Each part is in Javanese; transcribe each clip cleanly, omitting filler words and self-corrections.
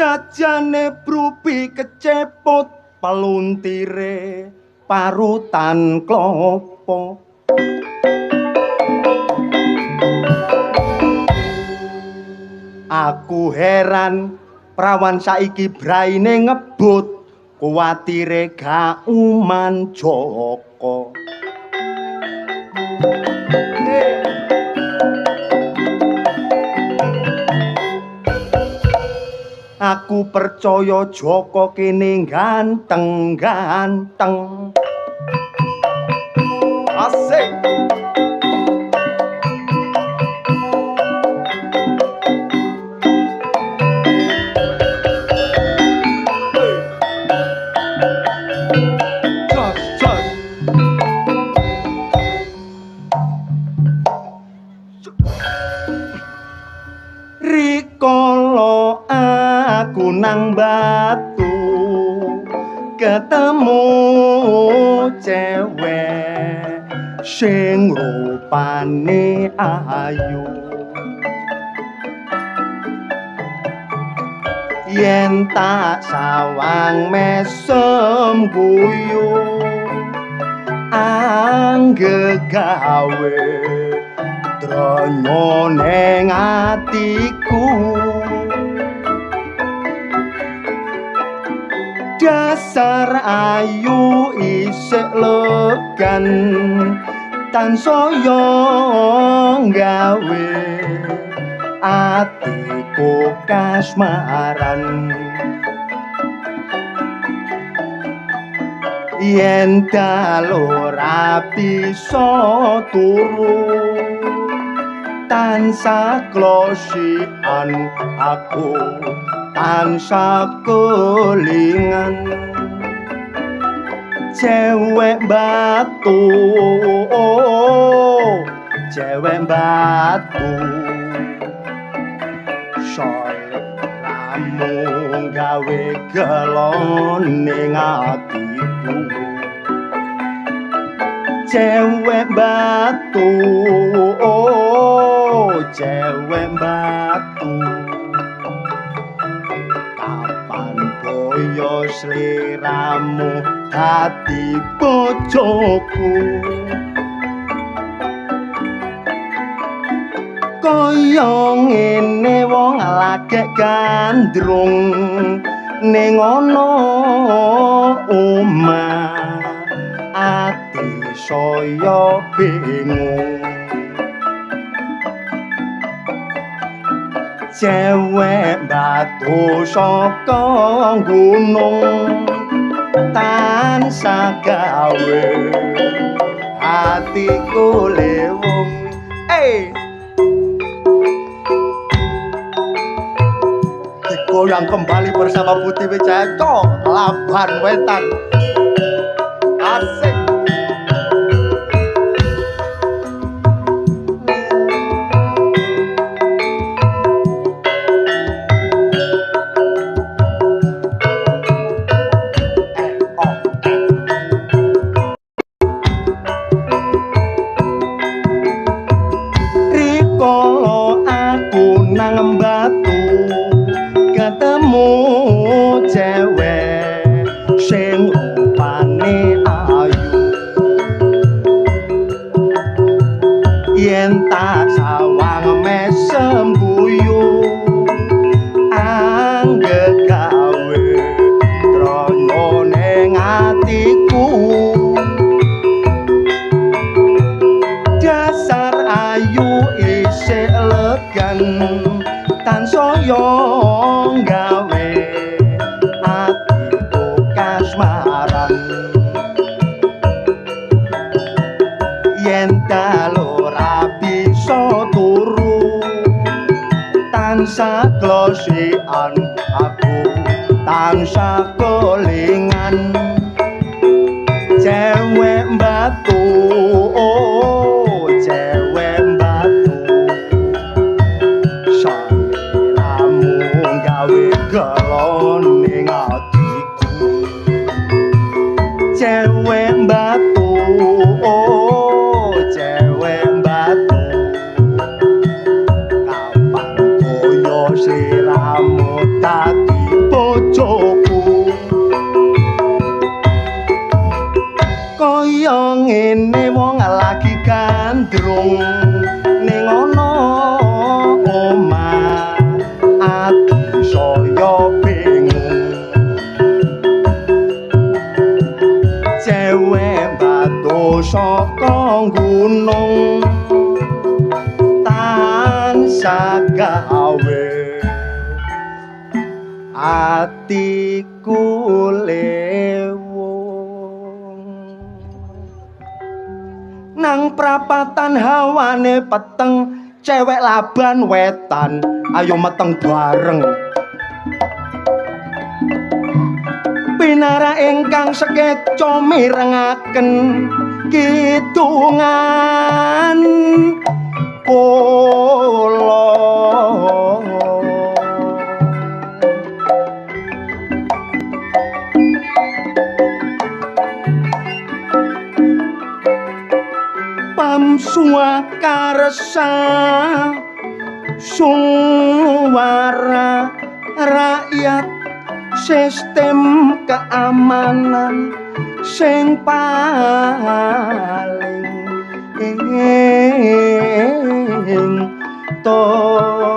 Jajane brupi kecepot peluntire parutan klopo. Aku heran prawan saiki braine ngebut kuwatire gak uman Joko. Aku percaya Joko kene ganteng-ganteng. Asik. Rikala aku nang batu ketemu cewek sing rupane ayu. Yen tak sawang mesem guyu anggegawe dronyo neng atiku. Dasar ayu isik legan tansaya gawe atiku kasmaran. Yen dalu ora bisa turu tansah klosikan aku tansah kelingan. Cewek batu, oh, cewek batu seliramu gawe gelon ning atiku. Cewek batu, oh, cewek batu kapan boyo sliramu dadi bojoku. Kaya ngene wong lagek gandrung ning ana omah ati saya bingung. Cewek batu saka gunung tansah gawe hatiku lewung. Digoyang kembali bersama Putih Wijayanto, Laban Wetan. Asik. Rikala aku nang batu ketemu cewek sing rupane ayu. Yen tak sawang mesem guyu anggegawe dronyo ning atiku. Dasar ayu isik legan tansaya gawe atiku kasmaran. Yen dalu ora bisa turu tansah klosikan aku tansah kelingan. Cewek batu, oh, cewek batu saliramu gawe gelon ning atiku. Cewek batu, oh, cewek batu kapan koyo sliramu dadi bisa gawe atiku lewung nang prapatan hawane peteng cewek laban wetan ayo meteng bareng pinara ingkang sekeca mirengaken kidungan kula pamsuakarsa suara rakyat sistem keamanan sing paling topan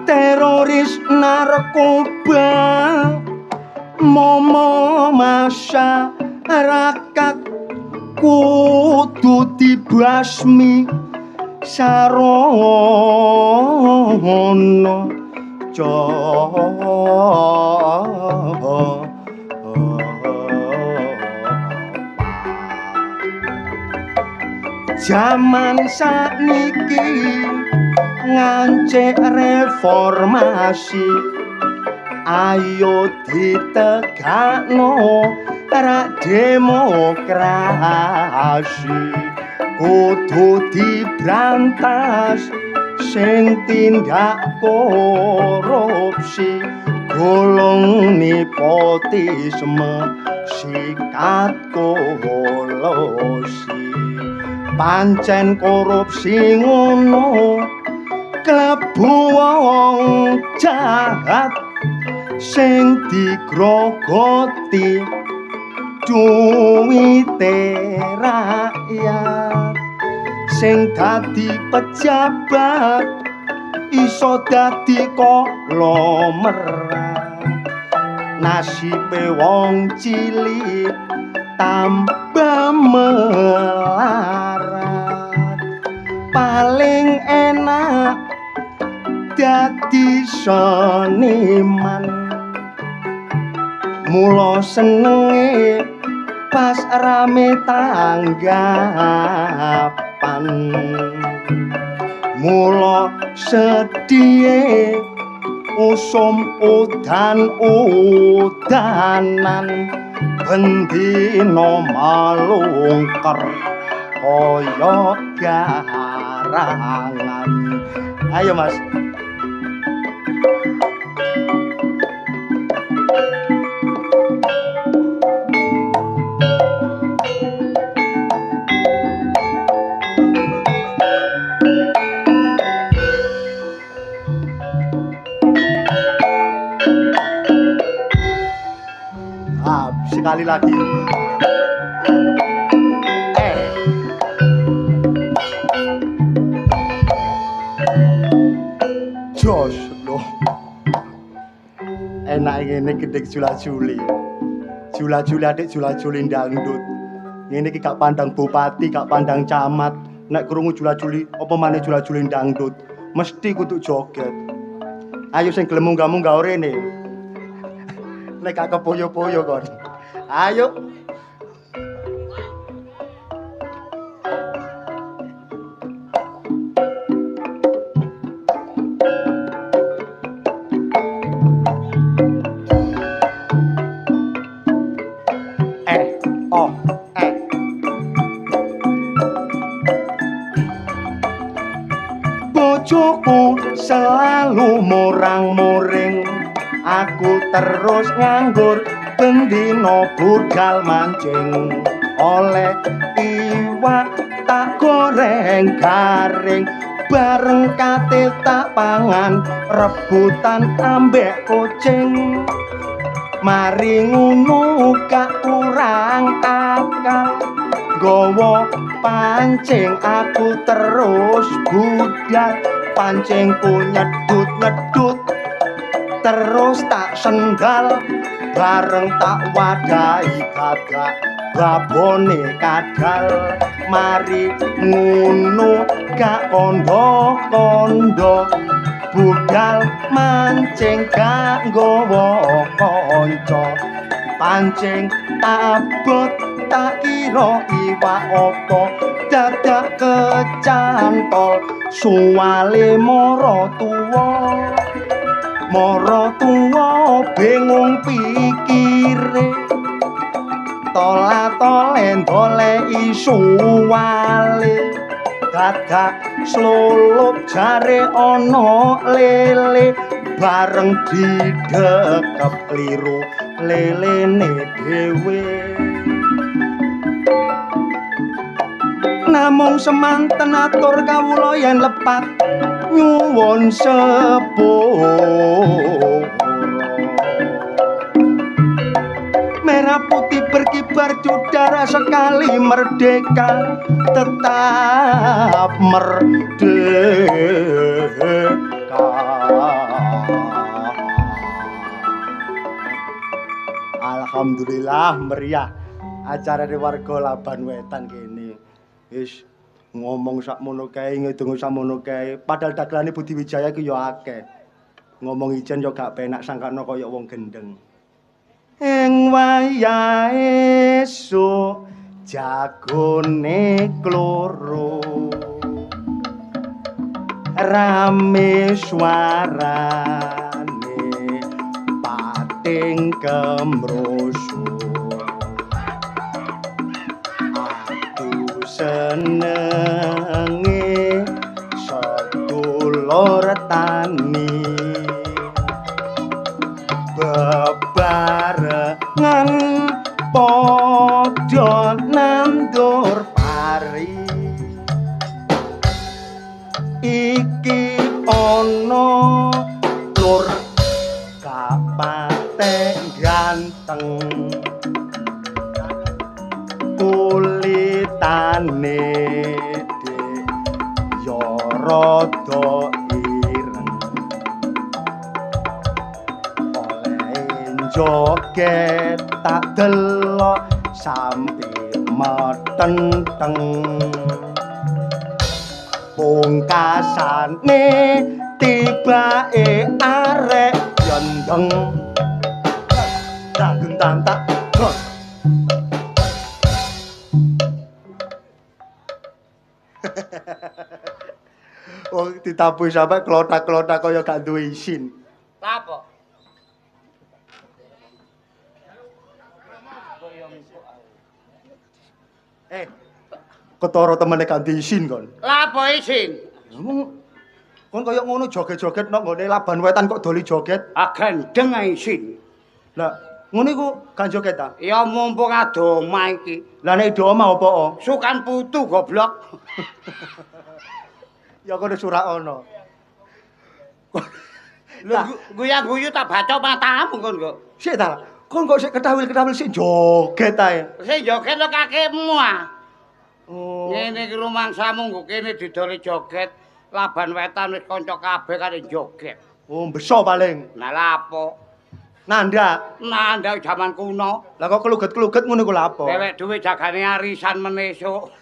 teroris narkoba momo masyarakat kudu dibasmi sarono jaman sakniki ngancik reformasi ayo ditegakno rak demokrasi kudu dibrantas sing tindak korupsi golong nepotisme sikat kolosi pancen korupsi ngono klebu wong jahat sing digrogoti duwite rakyat sing dadi pejabat iso dadi konglomerat nasibe wong cilik tambah melarat paling enak dadi seniman mula senenge pas rame tanggapan mula sedhiye usum udan-udanan bendina malungker kaya garangan ayo mas sekali lagi jos loh enak ngene gedhe jula-juli adik jula-juli dangdut ngene iki gak pandang bupati gak pandang camat nek krungu jula-juli apa maneh jula-juli dangdut mesti kudu joget ayo sing gelem munggah-munggah rene nek gak kepoyo-poyo kon ayo bojoku selalu murang-muring aku terus nganggur bendino budal mancing oleh iwak tak goreng garing bareng kate tak pangan rebutan ambek kucing mari ngono gak kurang akal gowo pancing aku terus budal pancingku nyedut-nyedut terus tak sendal bareng tak wadahi gagak babone kadal mari ngono gak kondo-kondo budal mancing gak nggawa kanca pancing abot tak kira iwak apa dadak kecantol suwale mara tuwa bingung pikire tola-tolen goleki suwale dadak slulup jare ana lele bareng didekep kliru lelene dhewe namung semanten atur kawula yen lepat nyuwun sepura merah putih berkibar udara sekali merdeka tetap merdeka alhamdulillah meriah acara di warga Laban Wetan kene wis ngomong sakmono kae ngedonga sakmono kae padahal dagelane Budi Wijaya ki ya akeh ngomong ijen ya gak penak sangkana kaya wong gendeng ing wayahe esuk jagone kloro rame suarane pating kemroso senenge sedulur tani bebarengan padha nandur pari iki ana lur kapaten ganteng kulitane dek ya rada ireng oleh joget tak delok sampe metenteng pungkasane tibake arek yendeng dageng tantak wong ditabuhi sampe klothak-klothak kaya gak duwe isin. Lha apa? Ketara temene gak duwe isin kon. Lha apa isin? Kon kaya ngono joget-joget nang nggone Laban Wetan kok doli joget. Ah gendeng ae isin. Lah, ngono iku gak joget ta? Ya mumpung adoma iki. Lah nek doma apa? Sukan putu goblok. Ya kono surak ana. Lho guyu-guyu tak baca matamu kon kok. Sik ta. Kon kok sik ketawil-ketawil sik joget ae. Sing joget lo kakekmu ah. Oh. Ngene iki rumangsamu nggo kene didoli joget. Laban Wetan wis kanca kabeh kare joget. Oh, beso paling. Nah lha apa? Nandak. Nandak jaman kuno. Lah kok keluget-keluget ngono iku lha apa? Dewek duwe jagane arisan menesuk.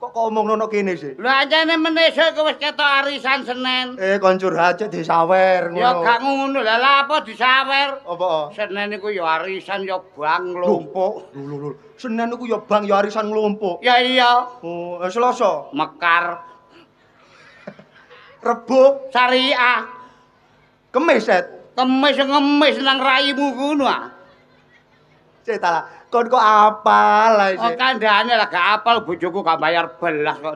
Kok omongno kene sih? Lho anjene menesuk iku wis ketok arisan Senin. Kon curhat cek disawer ngono. Ya gak ngono. Lah apa disawer? Apa? Senin iku ya arisan ya bang nglumpuk. Lho. Senin iku ya bang ya arisan nglumpuk. Ya iya. Oh, Selasa. Mekar. Rebo, Syariah. Kemis, Set. Kemis ngemis nang raimu ngono ah. Cek ta lah. Kon kok apal ae Oh sik. kandhane lah gak apal bojoku gak bayar belas kok.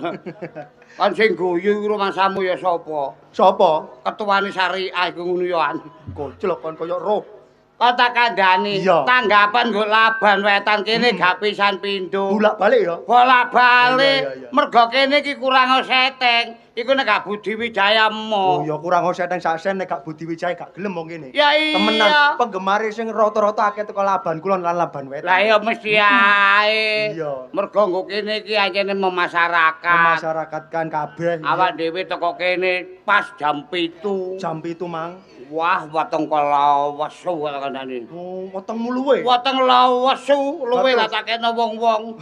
Kan sing guyu rumangsamu ya sapa? Sopo? Ketuane Syariah iku ngono ya an. Gojlok kon koyo roh. kok tak kandhani. Iya. Tanggapan nggo Laban Wetan kene gak pisan pindho. Bolak-balik ya. Bolak-balik. Iya. Mergo kene iki kurang seteng. Iku nek gak Budi Wijaya Oh mo. ya kurang seteng saksen nek gak Budi Wijaya gak gelem wong kene. Ya iya. Temenan penggemar sing rata-rata akeh teko Laban Kulon lan Laban Wetan. Lah ya mesti ae. Iya. Mergo nggo kene iki anjene memasyarakat. Masyarakatkan kabeh. Awak dhewe teko kene pas jam 7. Jam 7 mang. Wah, wateng kala wesu kok kandhane. Oh, wetengmu luwe. Wateng lawesu luwe Lah, lah tak kena wong-wong.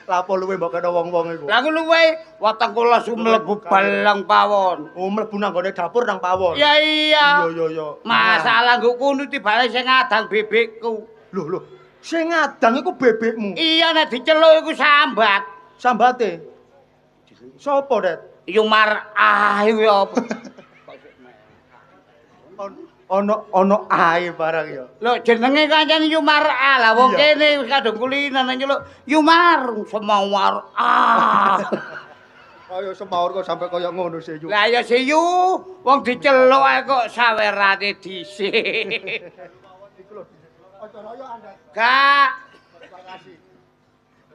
Lapo luwe mbok kena wong-wong iku. Lah aku luwe wateng kula mlebu balang pawon. Oh, mlebu nang gone dapur nang pawon. Ya iya. Iya. Masalah nggo kudu tibane sing ngadang bebekku. Lho. Sing ngadang iku bebekmu. Iya nek diceluk iku sambat. Sambate. Sopo, Det? Yumar iku ya apa? Ono ae barang ya. Lho jenenge kancane Yumar lah wong Iya. kene wis kadung kulino nang nyeluk Yumar semawar. Kaya semaur kok sampe kaya ngono sih yu. Lah ya siyu wong diceluk ae kok sawerane dhisik. Iku lho. Acara yo Anda. Kak. Terima kasih.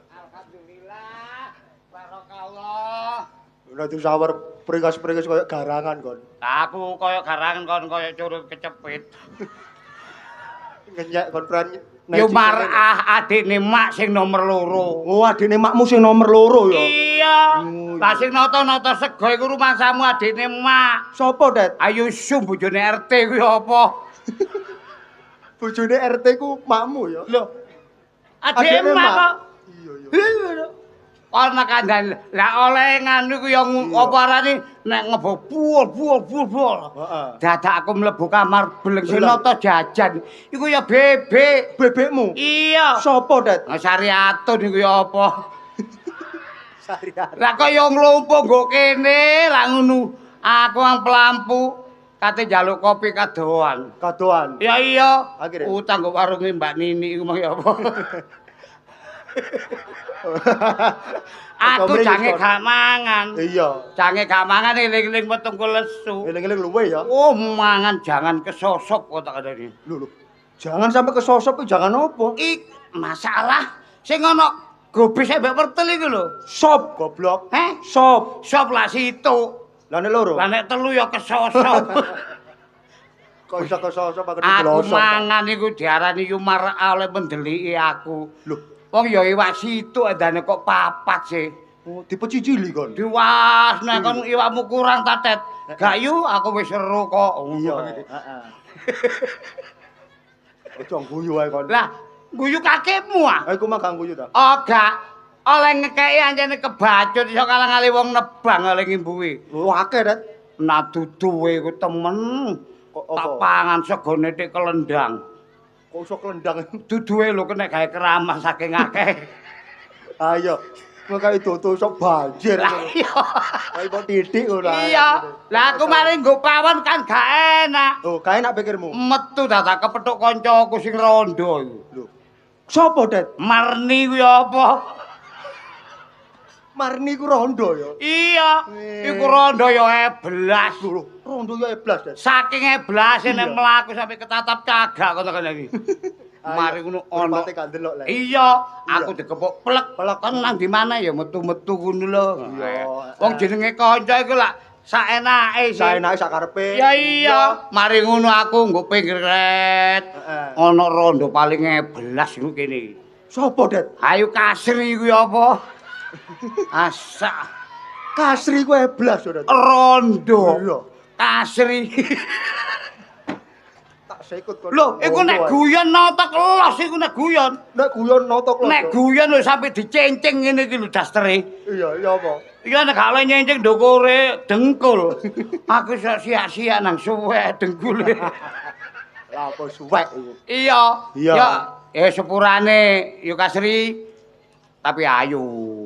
Alhamdulillah. Barakallah. Ora disawar pringas-pringas kaya garangan kon. Aku kaya garangan kon kaya curut kecepit. Ngenyek kon pran. Yumar adikne mak sing nomor 2. Oh, adine makmu sing nomor 2 ya. Iya. Lah sing nata-nata sego iku rumahsamu adikne mak. Sopo, Det? Ayo sum bojone RT kuwi apa? Bojone RT ku makmu ya. Lho. Adikne mak kok. Iya. Ana kandhane. Lah oleh nganu ku ya apa arane nek ngebobul. Heeh. Dadak aku mlebu kamar beleng sing nata jajan. Iku ya bebek. Bebekmu. Iya. Sopo, Det? Sariatun iku ya apa? Sarian. Lah kok ya nglumpuk nggo kene lah ngono. Aku ang pelampu kate njaluk kopi kadoan. Kadoan. Ya iya. Akhire? Utang kok warunge Mbak Nini iku mah ya apa? Aku jange gak mangan. Iya. Jange gak mangan eling-eling wetengku lesu. Eling-eling luwe ya. Oh, mangan jangan kesosop kok tak kandhani. Lho. Jangan sampai kesosop jangan opo. Masalah sing ana gobis mbek wortel iku lho. Sop goblok. Sop. Sop lah situ. Lah nek loro. Lah nek telu ya kesosop. Kok iso kesosop aku Aku diglosop. mangan iku diarani Yumar oleh mendeliki aku. Lho, Wong ya iwak situ edane kok papat sih. oh, dipecicili kon. Diwas nek kon iwakmu kurang tatet. Gak yu aku wis seru kok. Iya, heeh. Ojo guyu ae kon. Lah, guyu kakekmu ah. Aku mah gak guyu ta. Oh gak. Oleh ngekeki anjene kebacut iso kalang-kali wong nebang oleh ngimbuhi. Lu akeh, Det. Nah duduwe iku temen. Kok Tak apa? pangan segone tik kelendang. Kok iso klendang. Duduwe lho kena gawe keramas saking akeh. Ayo. Kok kaya dodo sok banjir. Lah iya. Kaya kok titik ngono ae. Iya. Lah aku mari nggo pawon kan gak enak. Oh, kae nak pikirmu. Metu dadak kepethuk kancaku sing rondo iku. Lho. Sopo, Det? Marni kuwi apa? Marni ku rondo ya. Iya, iku rondo ya eblas. Lho, rondo ya eblas, Det. Saking eblase nek Iya. mlaku sampe ketatap cagak kok tekan iki. Mari ngono ono. Mate gak ndelok lek. Iya, aku dikepuk plek. Plek. Kan nang di mana ya metu-metu ngono lho. Iya. Wong jenenge kanca iku lak saenake sih. Saenake sakarepe. Ya iya, mari ngono aku nggo pinggiret. Heeh. Ana rondo paling eblas iku kene. Sopo, Det? Ayo Kasri kuwi apa? Asa Kasri ku eblas, Det. rondo. Iya. Kasri. Tak sikut kon. Lho, iku nek guyon nata kelas iku nek guyon. Nek guyon notok lho. Nek guyon lho sampe dicencing ngene iki lho dastere. Iya, iya apa? Iya nek gak oleh nyencing ndukure dengkul. Aku iso sia-sia nang suwek dengkule. Lah apa suwek iku? Iya. Iya. Ya sepurane yo Kasri tapi ayu.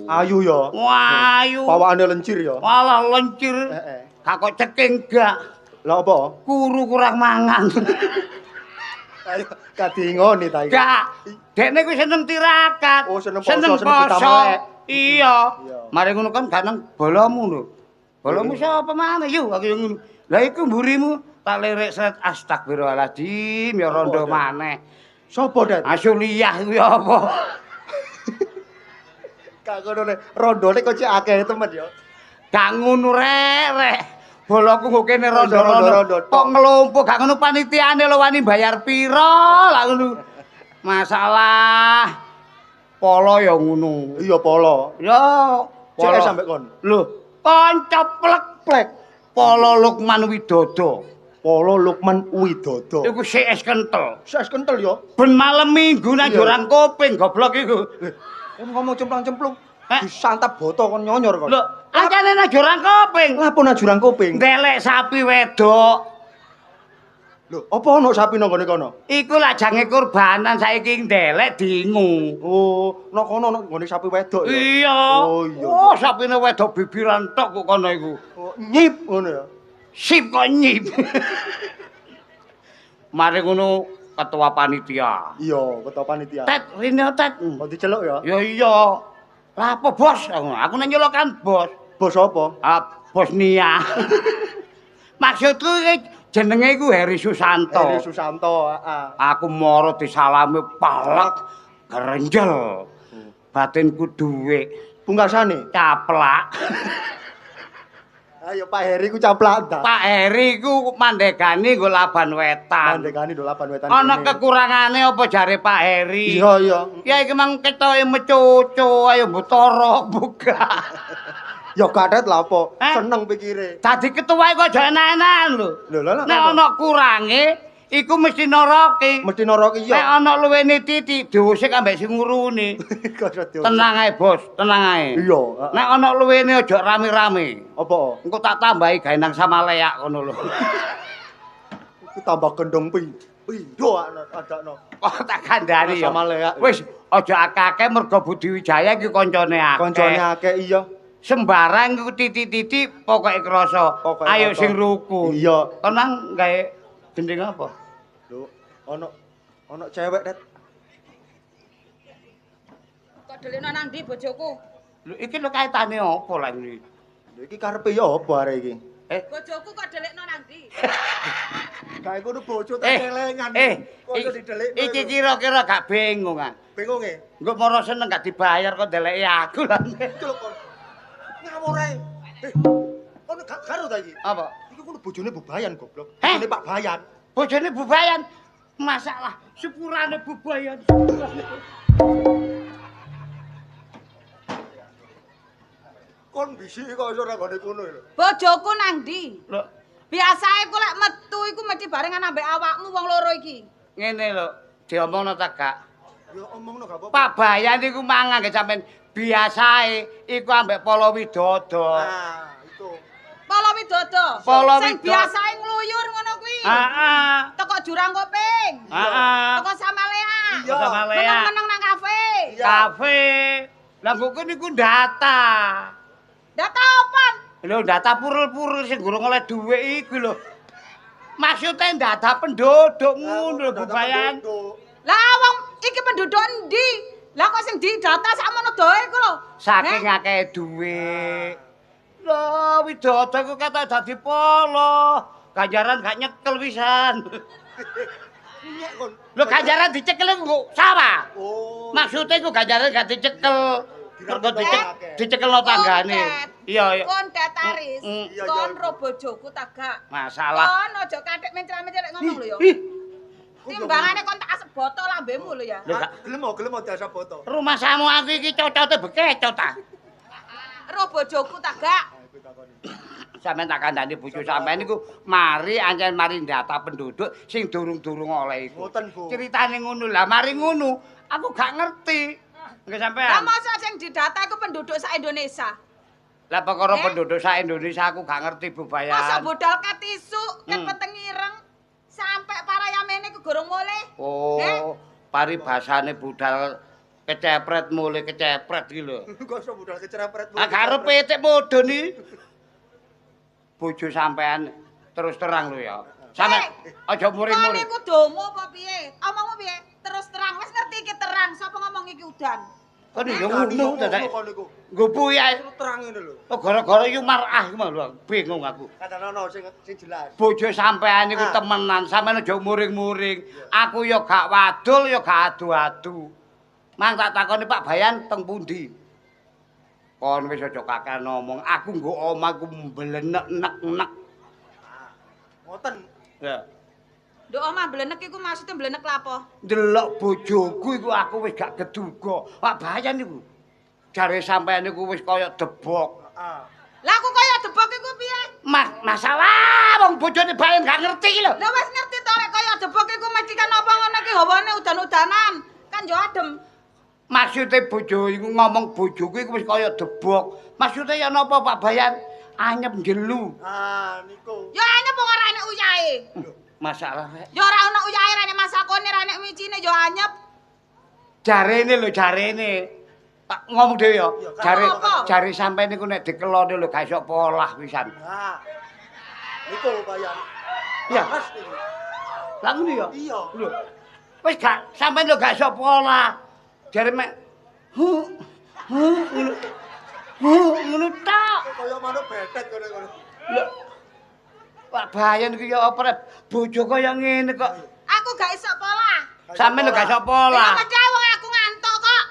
Ayu ya. Wah, ayu. Pawakane lencir ya. Walah lencir. Heeh. Gak kok ceking gak. Lah apa? Kuru kurang mangan. Ayo kadingoni ta iki. Gak. Dekne kuwi seneng tirakat. Oh, seneng poso, seneng ditamlek. Iya. Iya. Mari ngono kan gak nang bolomu lho. Bolomu sapa maneh yo aku yo ngono. Lah iku mburimu tak lirik set astagfirullahaladzim ya rondo maneh. Sopo, Det? Asuliyah kuwi apa? Gak ngono nek rondone kok cek akeh temen ya. Gak ngono rek. Boloku kok kene rondo-rondo. Rondo-rondo tok. Kok ngelumpuh gak ngono panitiane lho wani bayar piro lah ngono. Masalah polo ya ngono. Iya polo. Yo Cek polo sampe kon. Lho, kanca plek-plek. Polo Lukman Widodo. Polo Lukman Widodo. Iku sik es kentel. Ses kentel ya. Ben malam Minggu nang Iya. Jurang Kuping goblok iku. Kon ngomong cemplang-cemplung. Heh? Disantap boto kon nyonyor kon. Lho, ancane nang Jurang Kuping. Lapo nang jurang kuping? Ndelek sapi wedok. Lho, apa ono sapi nang gone kono? Iku lajange kurbanan saiki ndelek dingu. Oh, nang kono nang gone sapi wedok ya. Iya. Oh, iya. Oh, sapine wedok bibiran tok kok kono iku. Oh, nyip ngono ya. Sip kok nyip. Mari ngono ketua panitia. Iya, ketua panitia. Tet, rene tet. Kok diceluk ya? Ya iya. Lah apa bos? Aku nang nyolokan bos. Bos apa? Bosnia. Maksudku jenenge iku Heri Susanto. Heri Susanto, heeh. Aku moro disalami palak gerenjel. Batinku duwe Pungkasane. caplak. Ayo Pak Heri ku caplak ta. Pak Heri ku mandegani nggo Laban Wetan. Mandekane dolapan wetan. Ana kene. kekurangane apa jare Pak Heri? Iya, iya. Ya iki mang ketoke mecucu ayo mbutara buka. Ya gadet lah apa? Eh? Seneng pikire. Dadi ketua kok aja enak-enakan lho. Lho, lha Nek ana kurange iku mesti noroki. mesti noroki Nek iya. ana luwene titik diusik ambek sing nguruni. Tenang ae, Bos, tenang ae. Iya, heeh. Nek ana luwene aja rame-rame. Apa? Engko tak tambahi gawe nang sama leak ngono lho. Iku tambah gendong pindo adakno. Kok tak kandhani ya. Sama leak. Wis aja akeh-akeh mergo Budi Wijaya iki kancane akeh. Koncone akeh iya. Sembarang iku titik-titik pokoke krasa. Pokoke Ayo krasa. sing rukun. Iya. Tenang gawe gending apa? Lho, ono cewek, Det. Kok delekno nang ndi bojoku? Lho iki lho kaitane apa lah ini? Lho iki karepe ya apa arek iki? Bojoku kok delekno nang ndi? Kae kudu bojo tak celengan. Kok didelikno. Iki kira-kira gak bingung kan? bingung e. Engko moro seneng gak dibayar kok ndeleki aku lah. Iki lho kon. Ngawur ae. Kon gak karo ta iki? Apa? Iki kudu bojone Bubayan goblok. Heh? Bojone Pak Bayan. Bojone Bubayan. Masalah sepurane Bubayan. Kon bisiki kok iso nang gone kono lho. Bojoku nang ndi? Lho, Biasae ku lek metu iku mesti barengan ambek awakmu wong loro iki. ngene lho, diomongno ta gak? Ya omongno gak apa-apa. Pak Bayan iku mangan ge sampean biasae iku ambek Polo Widodo. Nah, itu. Polo Widodo. Polo Sing Widodo. biasae ngluyur ngono kuwi. Heeh. Teko Jurang Kuping. Heeh. Teko Samalea. Iya. Sama Lea. Meneng-meneng nang kafe. Iya. Kafe. Lah kok niku data. Data opan? Lho data purul-purul sing gurung oleh dhuwit iku lho. Maksudnya data penduduk ngono lho Bubayan. Lah wong iki penduduk endi? Lah kok sing didata sakmono doe iku lho. Saking Heh? akeh dhuwit. Lho Widodo iku kata dadi polo. Ganjaran gak nyekel pisan. Nyek kon. Lho ganjaran dicekel iku sawah. Oh. Maksudnya iku ganjaran gak dicekel. Mergo dicekelno tanggane. Kondet. Iya, iya. Kondet Aris. Iya, Kon iya. ro bojoku ta gak? Masalah. Kon aja kathik mencret-mencret ngomong lho ya. Ih, Timbangane kon tak asep botol lambemu lho ya. lho gak Gelem diasap foto. rumah samu aku iki cocote bekecot ta. Ro bojoku ta gak? Sampeyan tak kandhani bojo sampeyan niku mari ancen mari data penduduk sing durung-durung oleh iku. Ngoten, Bu. Ceritane ngono lah, mari ngono. Aku gak ngerti. Nggih Lah sampeyan. masa sing didata iku penduduk sak Indonesia. Lah perkara Eh? penduduk sak Indonesia aku gak ngerti Masa Bubayan. bodal katisu, ket Hmm. peteng ireng sampai parayamene iku gorong mulih. Oh, paribasane budal kecepret mulai kecepret iki lho. Kok iso budal kecerepret. Ah karepe tek mudhun iki. Bojo sampean terus terang lho ya. Sampe aja Kon muring-muring. iku domo apa piye? Omongmu piye? Terus terang, wis ngerti iki terang, sapa ngomong iki udan? Kon yo ngono dadak. Kon niku. Nggo puyi ae. Terang ngene lho. Oh, gara-gara iku marah iku lho, bingung aku. Kandhanono sing jelas. Bojo sampean niku temenan, sampean aja muring-muring. Aku ya gak wadul ya gak adu-adu. Mang tak takoni Pak Bayan teng pundi? Kon wis aja kakek ngomong, aku nggo omahku mblenek nek-nek. Ngoten. Ya. Nduk omah blenek iku maksudnya blenek lapo? Ndelok bojoku iku aku wis gak keduga. Pak Bayan niku jare sampean niku wis kaya debok. Heeh. Lah aku kaya debok iku piye? Masalah wong bojone Bayan gak ngerti iki lho. Lah wis ngerti to lek kaya debok iku mesti kan apa ngono iki hawane udan-udanan. Kan yo adem. Maksude bojo iku ngomong bojoku iku wis kaya debok. Maksude ya napa Pak Bayan? Anyep njelu. Ah, niku. Yo anyep wong ora enek uyahe. Masalah rek. Yo ora ono uyahe ra enek masakone ra enek micine yo anyep. Jarene lho jarene. Pak ngomong dhewe ya. Apa? Jare sampeyan niku nek dikelone lho gak iso polah pisan. Ah. Niku Bayan. Iya. Mas niku. Lah ngono ya? Iya. Lho. Wis gak sampeyan lho gak iso polah. Jare mek ngono tok. Kaya manuk betet ngono. Lho. Pak Bayan iki ya apa rek? Bojo kaya ngene kok. Aku gak iso polah. Sampeyan lho gak iso Lah polah. medhe wong aku ngantuk kok.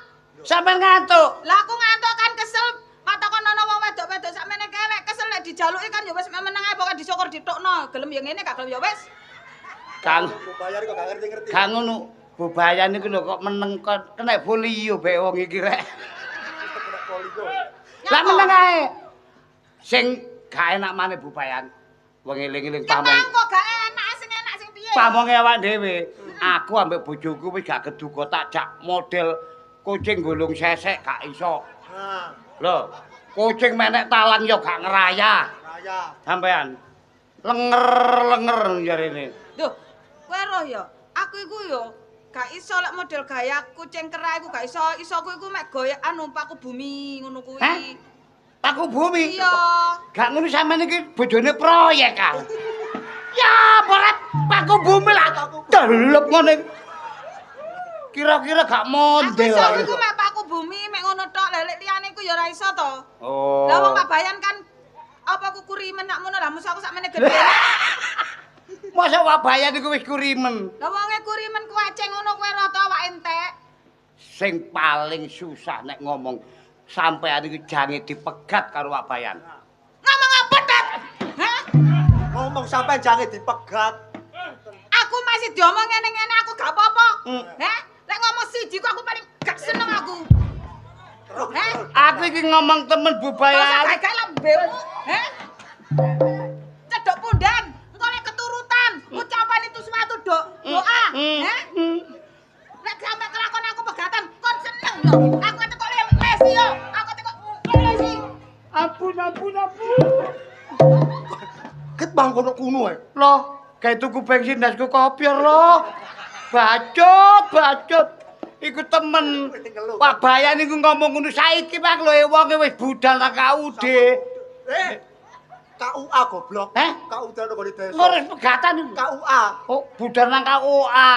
Sampeyan ngantuk. Lah aku ngantuk kan kesel. Patakon ana wong wedok-wedok sakmene kelek kesel nek dijaluki kan ya wis meneng ae pokoke disyukur ditukno. Gelem ya ngene gak gelem ya wis. Kang Bayar kok gak ngerti-ngerti. Kang ngono, bebayan niku lho kok meneng kok kena polio bae wong iki rek. Lah meneng ae. Sing gak enak maneh bebayan. Wong eling-eling pamong. Emang kok gak enak sing piye? Pamonge awak dhewe. Aku ambek bojoku wis gak keduga tak jak model kucing gulung sesek gak iso. Nah, Lho, kucing menek talang yo gak ngeraya. raya. Sampean lenger-lenger jarene. Duh, kowe roh ya. Aku iku yo gak iso lek model gaya kucing kera iku gak iso. Isoku iku mek goyek anu paku bumi ngono kuwi. Hah? Paku bumi. Iya. Gak ngono sampean iki bojone proyek ah. Ya, bolet paku bumi lah. Delep ngene. Kira-kira gak mondel. Aku iku mek paku bumi mek ngono tok. Lah lek liyane iku ya ora iso to. Oh. Lah wong Pak Bayan kan apa kurimen nak ngono lah musuh aku sakmene gedhe. Masa wabayan iku wis kurimen. Lah wonge kurimen kuweceng ngono kowe ora to awak entek. Sing paling susah nek ngomong sampean iki jange dipegat karo wabayan. Ngomong apa, Tat? Hah? Ngomong sampean jange dipegat. Aku masih diomong ngene-ngene aku gak apa-apa. Hah? Lek ngomong siji ku aku paling gak seneng aku. Hah? Aku iki ngomong temen Masa bebayan. gak lambemu? Hah? Cedok pundan, engko lek keturutan, ucapan itu suatu doa. Hah? Lek sampe kelakon aku pegatan, kon seneng yo. Aku teko lesi yo. Aku teko lesi. Ampun. Ket bang kono kuno ae. Loh, kayak tuku bensin dasku kopior loh. Bacot. Iku temen. Pak Bayan iku ngomong ngono saiki Pak lho wonge wis budal nang KUD. KUA goblok. Heh? KUA nang di desa. Ngurus pegatan iku. KUA. Oh, budal nang KUA.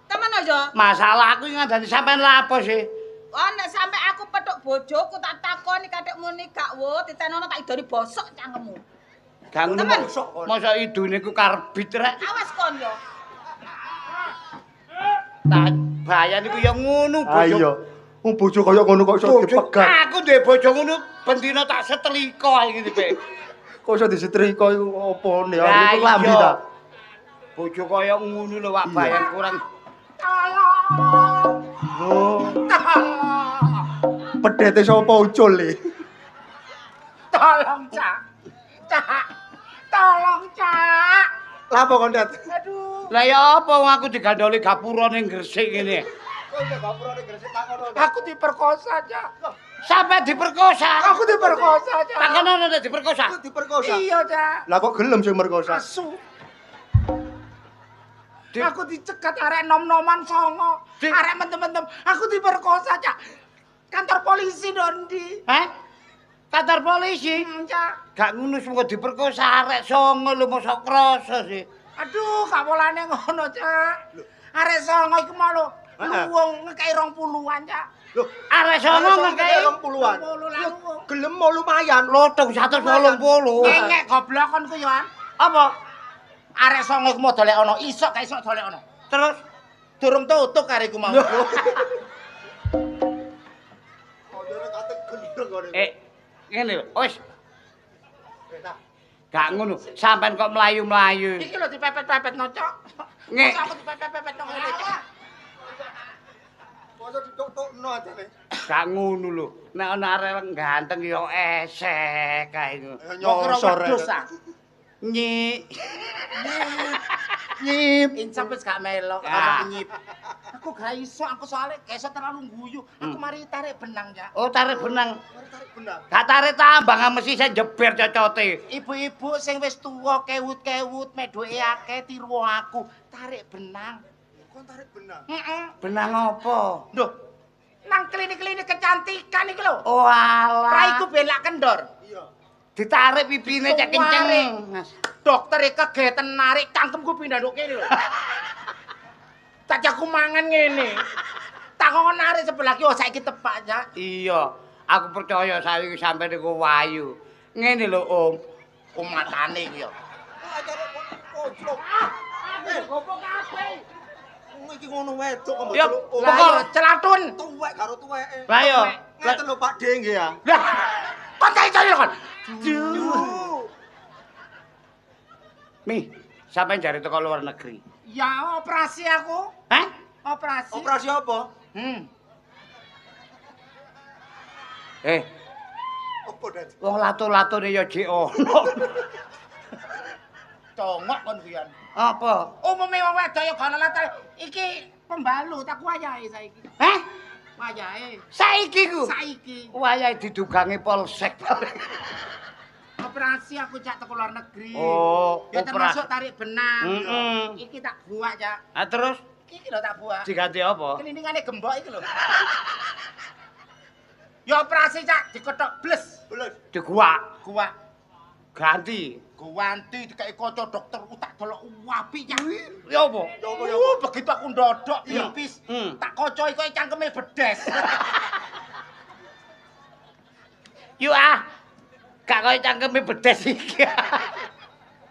Temen aja. Masalah aku ngandani sampean lapo sih? Oh, nek sampe aku petuk bojoku tak takoni kadek muni gak wo, ditenono tak idoni bosok cangkemmu. Gak ngono. Temen. Masa idune ku karbit rek. Awas kon yo. Tak Bayan iku ya ngono bojo. Ayo. Wong bojo kaya ngono kok iso dipegat. Aku duwe bojo ngono bendina tak setrika iki Pak. Kok iso disetrika iku opone? Lah, Iku lambi iya. ta. Bojo kaya ngono lho Pak Bayan kurang. Oh. Pedete sapa ucul e? Tolong, Cak. Tolong, Cak. Lah apa kon, Dat? Aduh. Lah ya apa wong aku digandoli gapura ning Gresik ngene. Kok udah gapurane Gresik takono. Aku diperkosa aja. Sampai diperkosa. Aku diperkosa aja. Takono nek diperkosa. Aku diperkosa. Iya, Cak. Lah kok gelem sing merkosa? Asu. Aku dicegat arek nom-noman songo. Arek mentem-mentem. Aku diperkosa, Cak. Kantor polisi Dondi. Hah? Kantor polisi? Cak. Gak ngono sing diperkosa arek songo lho mosok krasa sih. Aduh, gak bolane ngono, Cak. Arek songo iku mau lho Wong ngekei 20-an, Cak. Lho, Arek songo ngekei 20-an. 20 lah wong. Gelem mau lumayan. lotung 180. Ngek goblokon ku yo, An. Apa? Arek songo ku mau dolek ono, isok gak isok dolek ono. Terus Durung tutuk kariku mau. Ngene lho, wis. Gak ngono, sampean kok mlayu-mlayu. Iki lho dipepet-pepet no, Cok. Nggih. Masa aku dipepet-pepet no ngene, Cok. Masa ditok-tokno ajane. Gak ngono lho. Nek ana arek ganteng ya esek kae ngono. Nyosor. Dosa. Nyik. Nyip. Incap wis gak melok, Ah. apa nyip. Aku gak iso, aku soalnya gak iso terlalu guyu. Aku mari tarik benang, Cak. Oh, tarik benang. Tarik benang. Gak tarik tambang mesti saya jeber cocote. Ibu-ibu sing wis tuwa kewut-kewut medoke akeh tiru aku, tarik benang. Kon tarik benang. Heeh. Benang apa? Loh. Nang klinik-klinik kecantikan iki lho. Oh alah. Raiku belak kendor. Iya. Ditarik pipine cek kenceng. Mas. Dokter kegeten narik cangkemku pindah nduk kene lho. Cacaku mangan ngene. Tak kok narik sebelah ki oh saiki tepak, Cak. Iya, aku percaya saiki sampeyan iku wayu. Ngene lho, Om. Matane iki yo. Ajare koclok. Gopo kabeh. Wong iki ngono wedok kok Ya, mbok Lah yo celatun. tuwek karo tuweke. Lah yo. Ngeten lho Pak D nggih ya. Lah. Kon cari kon. Mi, sampeyan jare teko luar negeri. Ya operasi aku. Hah? Operasi. Operasi apa? Apa dadi? Wong lato-latone ya jek ono. Congok kon kuyan. Apa? Umume wong wedok ya gak latar. Iki pembalut aku wayahe saiki. Hah? Wayahe. Saiki ku. Saiki. Wayahe didugangi polsek. Operasi aku Cak teko luar negeri. Oh, ya termasuk operasi. tarik benang. Mm-mm. Iki tak buak, Cak. Ah terus Iki lho tak buak. diganti apa? Kelindingane gembok iki lho. Ya operasi Cak diketok bles. Beles. Diguak, Gua ganti. Guanti dikai kaca dokter tak delok apik Cak. Ya apa? Begitu aku ndodok Iya. pipis, Hmm. tak kocoi koyo cangkeme bedes. Yo ah. Gak koyo cangkeme bedes iki.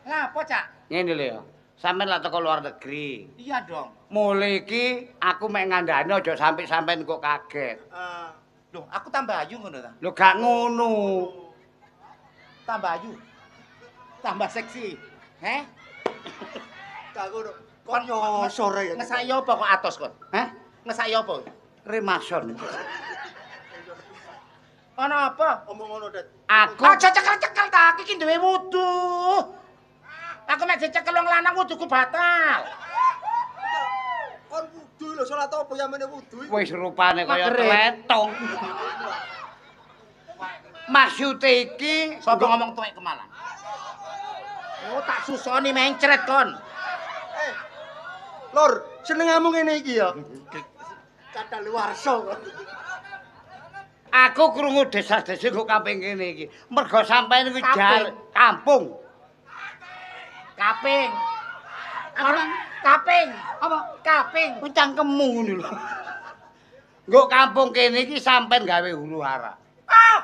Ngapa, Cak? Ngene lho ya. Sampeyan lak teko luar negeri. Iya dong. Mulai iki aku mek ngandani aja sampe sampean kok kaget. Loh, aku tambah ayu ngono ta? Lho gak ngono. Tambah ayu. Tambah seksi. Heh? Gak ngono. Kon nyosor ya. Ngesaki apa kok atos kon? Hah? Ngesaki apa? Remason. Ono apa? Omong ngono, Det. Aku Aja cekel-cekel ta, iki duwe wudu. Aku mek dicekel wong lanang wuduku batal. Kon wudu lho salat apa ya mene wudu iki? wis rupane kaya Magerit. tletong. Maksude iki Sopo ngomong tuwek kemalan? Oh, tak susoni mencret kon. Lur, senengamu ngene iki ya. Kadal warsa kok. aku krungu desas-desus kok kaping kene iki. Mergo sampeyan iku jar Kaping. kampung. Kaping. Apa? Kaping. Apa? Kaping. Ku cangkemmu ngono lho. Nggo kampung kene iki sampeyan gawe huru hara. Ah!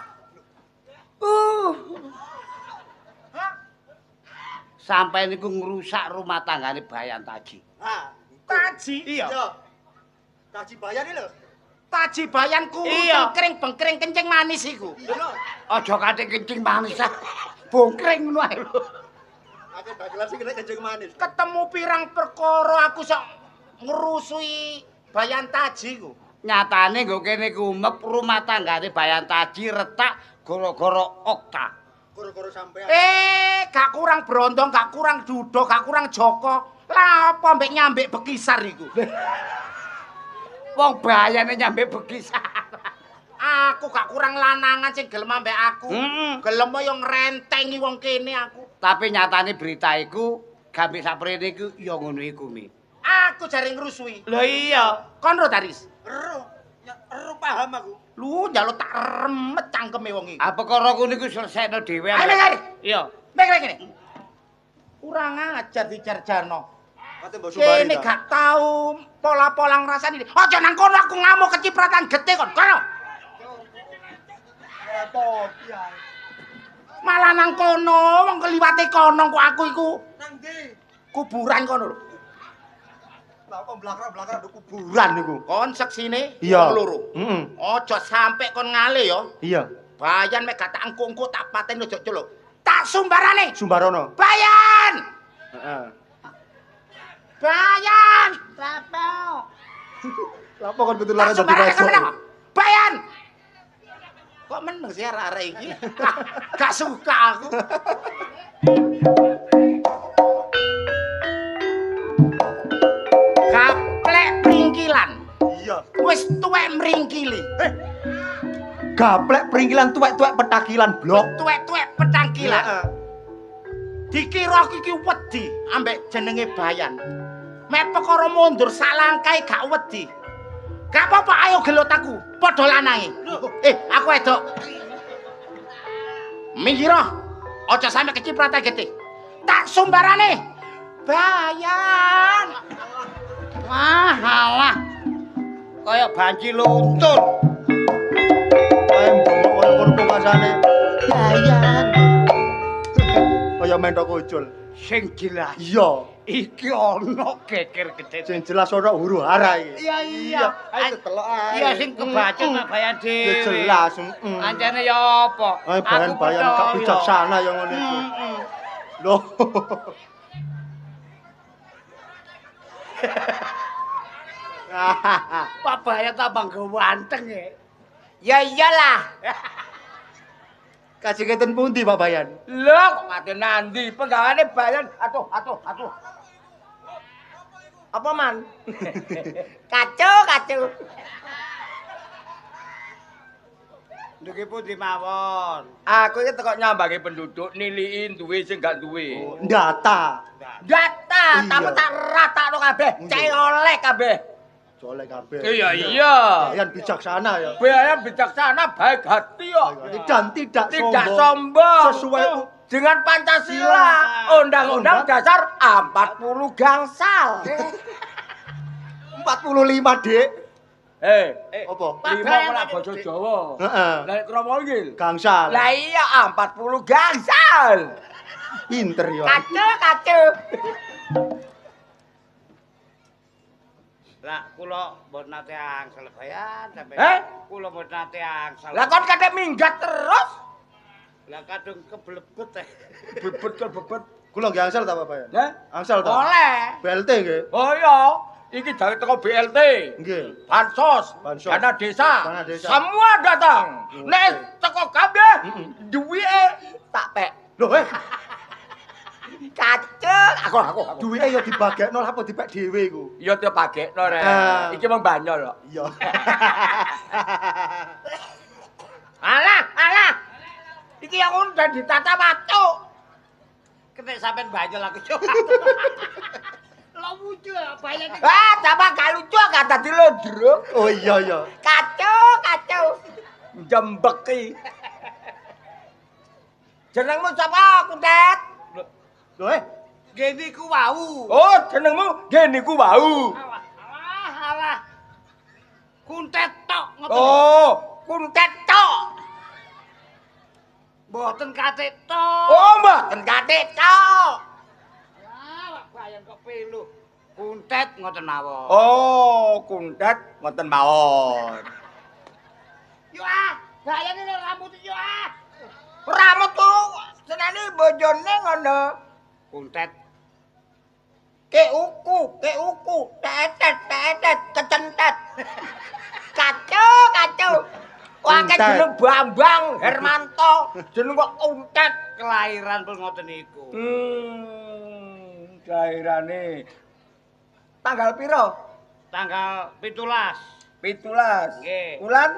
Sampeyan iku ngrusak rumah tanggane Bayan Taji. Ah, Taji. Iya. iya. Taji bayan iki lho. Taji bayanku Iya. bengkring kencing manis iku. Iya. Aja kate kencing manis ah. Bongkring ngono ae lho. Akeh dagelan sing kena kencing manis. Ketemu pirang perkara aku sok ngerusui bayan Taji ku. Nyatane nggo kene kumep rumah tanggane Bayan Taji retak gara-gara Okta. Gara-gara sampean. Gak kurang brondong, gak kurang dudo, gak kurang joko. Lah apa mbek nyambek bekisar iku? Wong bayane nyambe bekisar. Aku gak kurang lanangan sing gelem ambek aku. Gelem yo ngrentengi wong kene aku. Tapi nyatane berita iku gambe saprene iku ya ngono iku Mi. Aku jare ngrusui. Lho iya. Kon ro Taris. Ero paham aku. Lu njaluk tak remet cangkeme wong iki. Ah perkara kuwi niku selesaino dhewe. Ayo, ayo. Iya. Mek kene. Kurang ajar dijarjarno. Kate mbok sumbari. Kene gak tau pola-pola ngrasani. Aja nang kono aku ngamuk kecipratan getih kon. Kono. Apa piye? Malah nang kono wong keliwate kono kok aku iku Nang ndi? kuburan kono lho. Lah kok blakrak-blakrak nduk kuburan niku. Kon seksine Iya. wong loro. Heeh. Aja sampe kon ngale ya. Iya. Bayan mek gak tak engko-engko tak pateni ojo celuk. Tak sumbarane. Sumbarono. Bayan! Heeh. Bayan! Lapo? Lapo kon betulane dadi Sumbarane wedok. kono. Bayan! Kok meneng sih arek-arek iki? Gak suka aku. Gaplek pringkilan. Iya. Wis tuwek mringkili. Gaplek pringkilan tuwek-tuwek petakilan blok. Tuwek-tuwek petangkilan. Heeh. Dikira iki wedi ambek jenenge Bayan. Mek perkara mundur salangkae gak wedi. Gak apa-apa ayo gelut aku, padha lanange. Aku wedok. Minggira. Aja sampe kecipratan getih. Tak sumbarane. Bayan. Wah, alah. Kaya banci luntun. Ae mbok kono pungkasane. Bayan. Kaya mentok ucul. Sing jelas. Iya. Iki ana geger gede. Sing jelas ora huru-hara iki. Iya. Ayo delok ae. Iya sing kebaca nak bayan dhewe. Ya jelas. Ancene ya apa? Ae bayan-bayan gak bijaksana ya ngono iku. Loh. Pak Bayan tambah ganteng ya. Ya iyalah. Kasih keten pundi Pak Bayan? Lho kok ngate nandi penggawane Bayan. Aduh. Apa man? Kacau. Niki pundi mawon? Aku iki teko nyambangi penduduk niliin duwe sing gak duwe. Data. Data, Iya. tapi tak ratakno kabeh. Cek oleh kabeh. Colek kabeh. Iya. Bayan bijaksana ya. Bayan bijaksana baik hati kok. Dan tidak sombong. Sesuai Dengan Pancasila, Undang-Undang Dasar 40 gangsal. 45, Dik. Apa? Lima malah basa Jawa. Heeh. Lah krama iki. Gangsal. Lah iya 40 gangsal. Pinter ya. Kacau. Lah kula mboten nate angsal Bayan sampe. Kula mboten nate angsal. Lah kon kadek minggat terus. Lah kadung keblebet teh. Bebet. Kula nggih angsal ta Pak Bayan? Hah? Angsal ta? Oleh. BLT nggih. Oh iya, iki dari teko BLT. Nggih. Bansos, Bansos. dana desa, Dana desa. semua datang. Nek teko kabeh, duwike tak pek. Loh, Kacau. Aku. duwike ya dibagekno apa dipek dhewe iku. Ya tiap pagekno rek. Iki mung banyol kok. Iya. Alah. Iki aku udah ditata watuk. Ketek sampean banyol aku coba. Lah lucu ya Bayan iki. Coba gak lucu gak dadi lodrok. Oh iya. Kacau. Jembeki. Jenengmu sapa, Kuntet? Loh, Gene ku wau. Oh, jenengmu gene ku wau. Alah. Kuntet tok ngoten. Oh, Kuntet tok. Mboten kate tok. oh mbak. Kuntet tok. Pak Bayan kok pilu. Kuntet ngoten mawon. Oh, kuntet ngoten mawon. Yo Bayan ini rambut yo Rambut tuh senane bojone ngono. Kuntet. Ke uku, tetet, kecentet. Kacau. Wah, Kuntet. jeneng Bambang Hermanto, jeneng kok Kuntet. Kelahiran pun ngoten niku. Daerane tanggal piro? Tanggal 17. 17. Nggih. Bulan?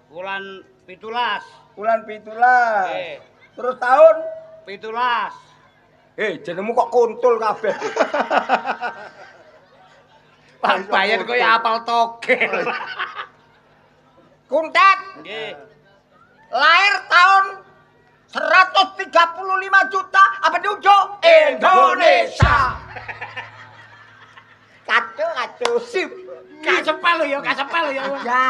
Bulan 17. Bulan 17. Nggih. Terus tahun? 17. Jenengmu kok kuntul kabeh. Pak Bayan koyo apal togel. Kuntet. Nggih. Lahir tahun 135 juta apa diujo Indonesia. Kacau. Sip. Kasepel lho ya, kasepel lho ya. Ya.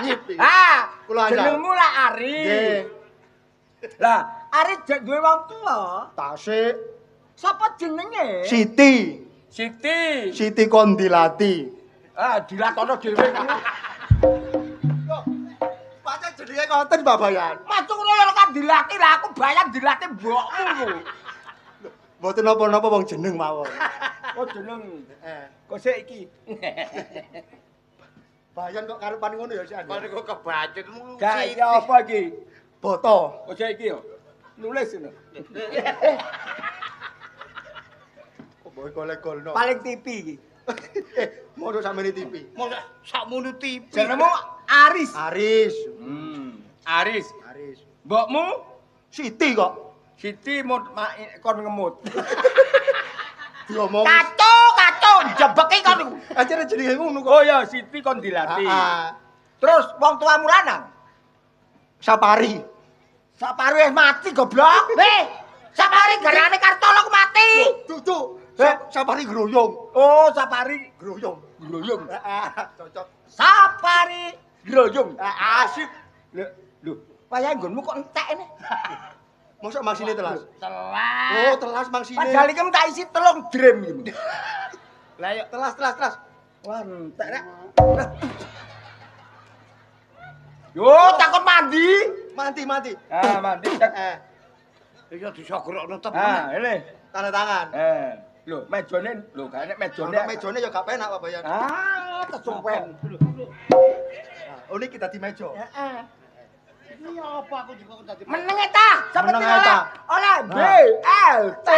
Nyip. Ah, Kula aja. jenengmu lah Ari. Nggih. Lah, Ari jek duwe wong tuwa. Tasik. Sapa jenenge? Siti. Siti. Siti Kondilati. Ah, dilatono dhewe kuwi. Pancen jenenge konten Mbak Bayan. Masuk ngono ya kan dilatih lah aku bayang dilatih mbokmu lho. Mboten napa-napa wong jeneng mawon. Oh jeneng. Kok sik iki. Bayan kok karepan ngono ya sik. Kok niku kebacut. Gak iki apa iki? Boto. Kok sik iki yo. Nulis ngono. Kok boy golek-golno. Paling TV iki. Mono sampe TV. Mosok sakmono TV. Jenengmu Aris. Aris. Aris. Aris. Mbokmu Siti kok. Siti kon ngemut. Diomong. Kacau, jebeki kon iku. Acara jenenge ngono kok. Oh ya, Siti kon dilatih. Terus wong tuamu lanang? Sapari. Sapari wis mati goblok. Sapari garane Kartolo mati. Dudu. Sapari groyong. Oh, Sapari Groyong. groyong. Cocok. Sapari groyong. Asik. Lho, wayah nggonmu kok entek ini. Mosok mangsine telas. Telat. Oh, telas mangsine. Padahal iki tak isi 3 drem iki. Lah yo Telas. Wah, entek rek. Yo, takut mandi. Mati. Ah, mandi. iso disogrokno temen. Ah, ini. Tanda tangan. Lho, mejone lho, gak enek mejone. Ono mejone ya gak penak Pak Bayan. Ah, kesumpen. Oh, ini kita di meja. Iki apa aku juga dadi Meneng eta, sampe Meneng eta. oleh B L T.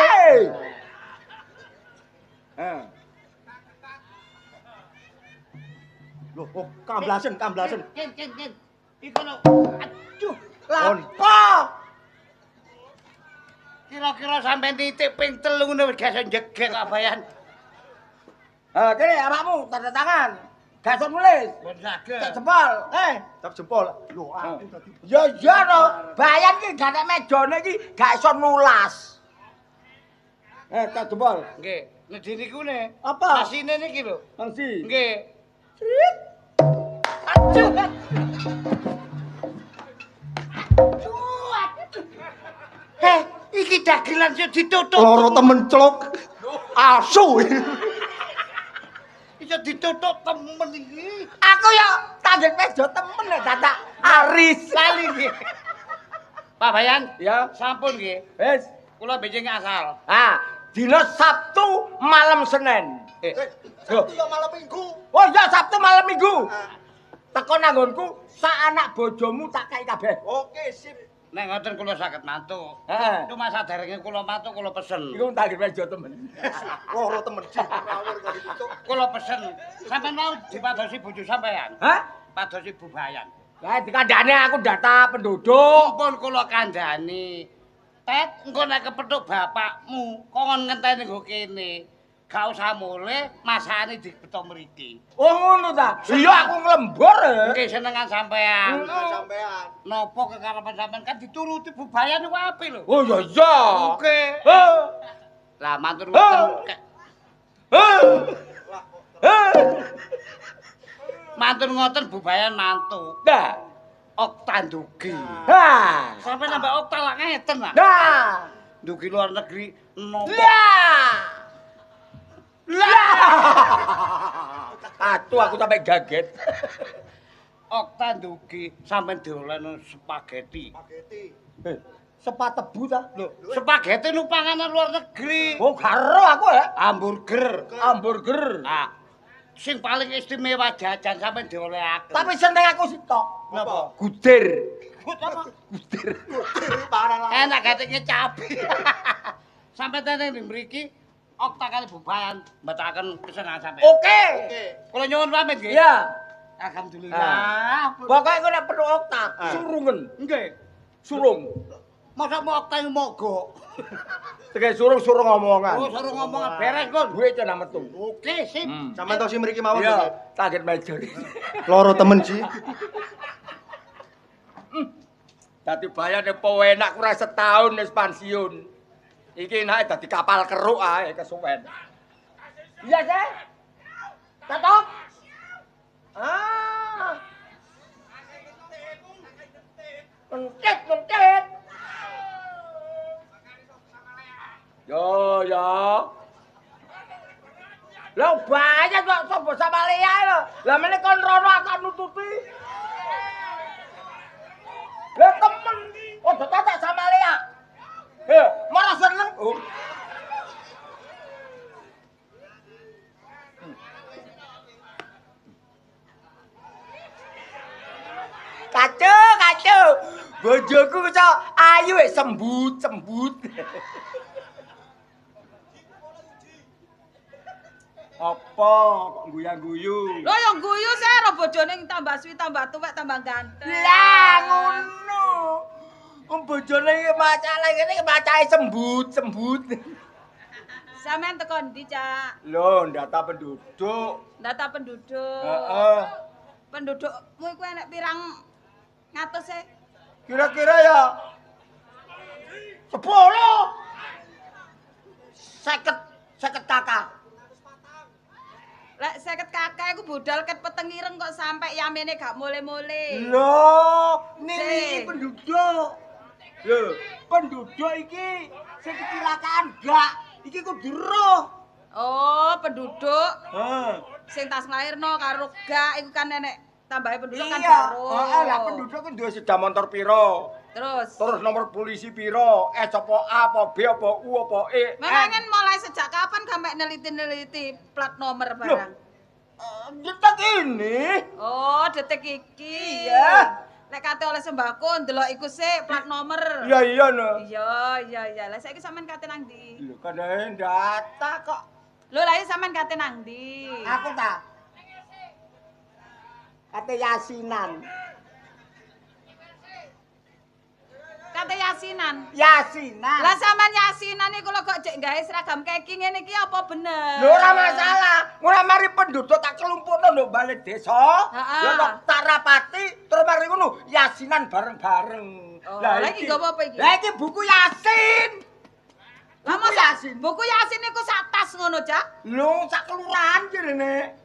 Loh, oh, kamblasen. Ken. Iku lho. Aduh, Lapo? kira-kira sampe titik ping 3 ngono wis gak iso jeget Pak Bayan. Ah, kene awakmu tanda tangan. Gak iso nulis. Ben saged. Cek jempol. Cap jempol. Loh, aku tadi. Ya no. Bayan ki gak enek mejone ki gak iso nulas. Cek jempol. Nggih, nedhi niku ne. Apa? Masine niki lho. Mangsi. Nggih. Aduh. Iki dagelan sing ditutup. Loro temen celok. Asu. Iso ditutup temen iki. Aku ya tanding meja temen nek dadak Aris. Lali nggih. Pak Bayan, Ya, sampun nggih. wis. Kula benjing asal. Ah, dina Sabtu malam Senin. Sabtu ya malam Minggu. Oh iya Sabtu malam Minggu. Teko nanggonku sak anak bojomu tak kai kabeh. Oke, sip. Nek ngoten kula saged mantuk. Heeh. Cuma saderenge kula mantuk kula pesen. Iku tak meja temen. Loro temen sip. Ngawur kok ditutup. Kula pesen. Sampeyan mau dipadosi bojo sampeyan. Hah? Padosi Bu Bayan. Lah dikandhane aku data penduduk. Pun kula kandhani. Tet, engko nek kepethuk bapakmu, kon ngenteni nggo kene. Gak usah mulih, masane dibeto mriki. Oh ngono ta? Iya aku nglembur. Nggih senengan sampean. Sampean. Napa kekarepan sampean kan dituruti Bu Bayan niku apik lho. Oh iya iya. Oke. Lah matur Oh. ngoten. Matur ngoten Bu Bayan mantu. Nah. Okta Ndugi. Nah. Sampai nambah okta lah ngeten lah. Nah. Ndugi luar negeri nopo. Aku sampai gaget. Okta Ndugi sampai diolen spaghetti. Sepat tebu ta? Lho, spaghetti nu panganan luar negeri. Oh karo aku ya. Hamburger. Hamburger. Ah, sing paling istimewa jajan sampai diolehaken. Tapi seneng aku sitok. Napa? Gudir. Gudir. Parah lah. Enak gateknya cabai. Sampai tene ning mriki Okta kali Bu Bayan mbetahaken pesanan sampean. Oke. Kula nyuwun pamit nggih. Iya. Alhamdulillah. Pokoknya kau nak perlu okta, surungen. Nggih. Surung. Masa mau Okta yang mogok. Tegai surung omongan. Oh, suruh ngomong beres, Gun. Duit cenah metu. Oke, sip. Sampeyan tok sing mriki mawon. Iya, kaget meja. Loro temen sih. Dadi bayane pewenak kurang setahun wis pensiun. Iki naik dadi kapal keruk ae kesuwen. Iya, Seh. Cocok. Ah. Kentit. Yo. Lah banyak kok sapa sama Lea lho. Lah meneh kon rono akan nututi. Lah temen, ojo tak sama Lea. Marah seneng. Kacau. Bojoku kok ayu sembut. Apa kok guyang-guyu? Lho yang guyu saya ro bojone tambah suwi tambah tuwek tambah ganteng. Lah ngono. Bojone iki macalah ngene iki macahe sembut. Sampeyan teko ndi, Cak? Lho, data penduduk. Data penduduk. Heeh. Pendudukmu iku enek pirang ngatus e? Kira-kira ya 10. 50 kakak. Lek 50 kakak iku budal ket peteng ireng kok sampai yamene gak mule-mule. Loh, ini Si. penduduk. Loh, penduduk iki sing kecelakaan gak. Iki kudu roh. Oh, penduduk Heeh. sing tas nglairno karo gak iku kan nenek tambahe penduduk kan Iya, baru. heeh lah penduduk kan duwe sepeda motor piro. Terus Nomor polisi piro? Apa A, apa B, apa U, apa E. memangin mulai sejak kapan sampai neliti plat nomor barang? Detek ini. Oh, detik iki. Iya. Lek kate oleh sembako ndelok iku sik plat nomor. Iya no. Iya. Lah saiki sampean kate nang ndi? Lho kadang data kok. Lho lah iki sampean kate nang ndi? Aku ta. Kate yasinan. Kate yasinan. Yasinan. Lah sampean yasinan iku lho kok jek gawe seragam keki ngene iki apa bener? Lho ora masalah. Ora mari penduduk tak kelumpukno nduk balik desa. Heeh. Lho tak rapati terus mari ngono yasinan bareng-bareng. Oh, lah iki nggo apa iki? Lah iki buku Yasin. Lah Buku Yasin. Buku Yasin iku sak tas ngono, Cak. Lho sak kelurahan kirene.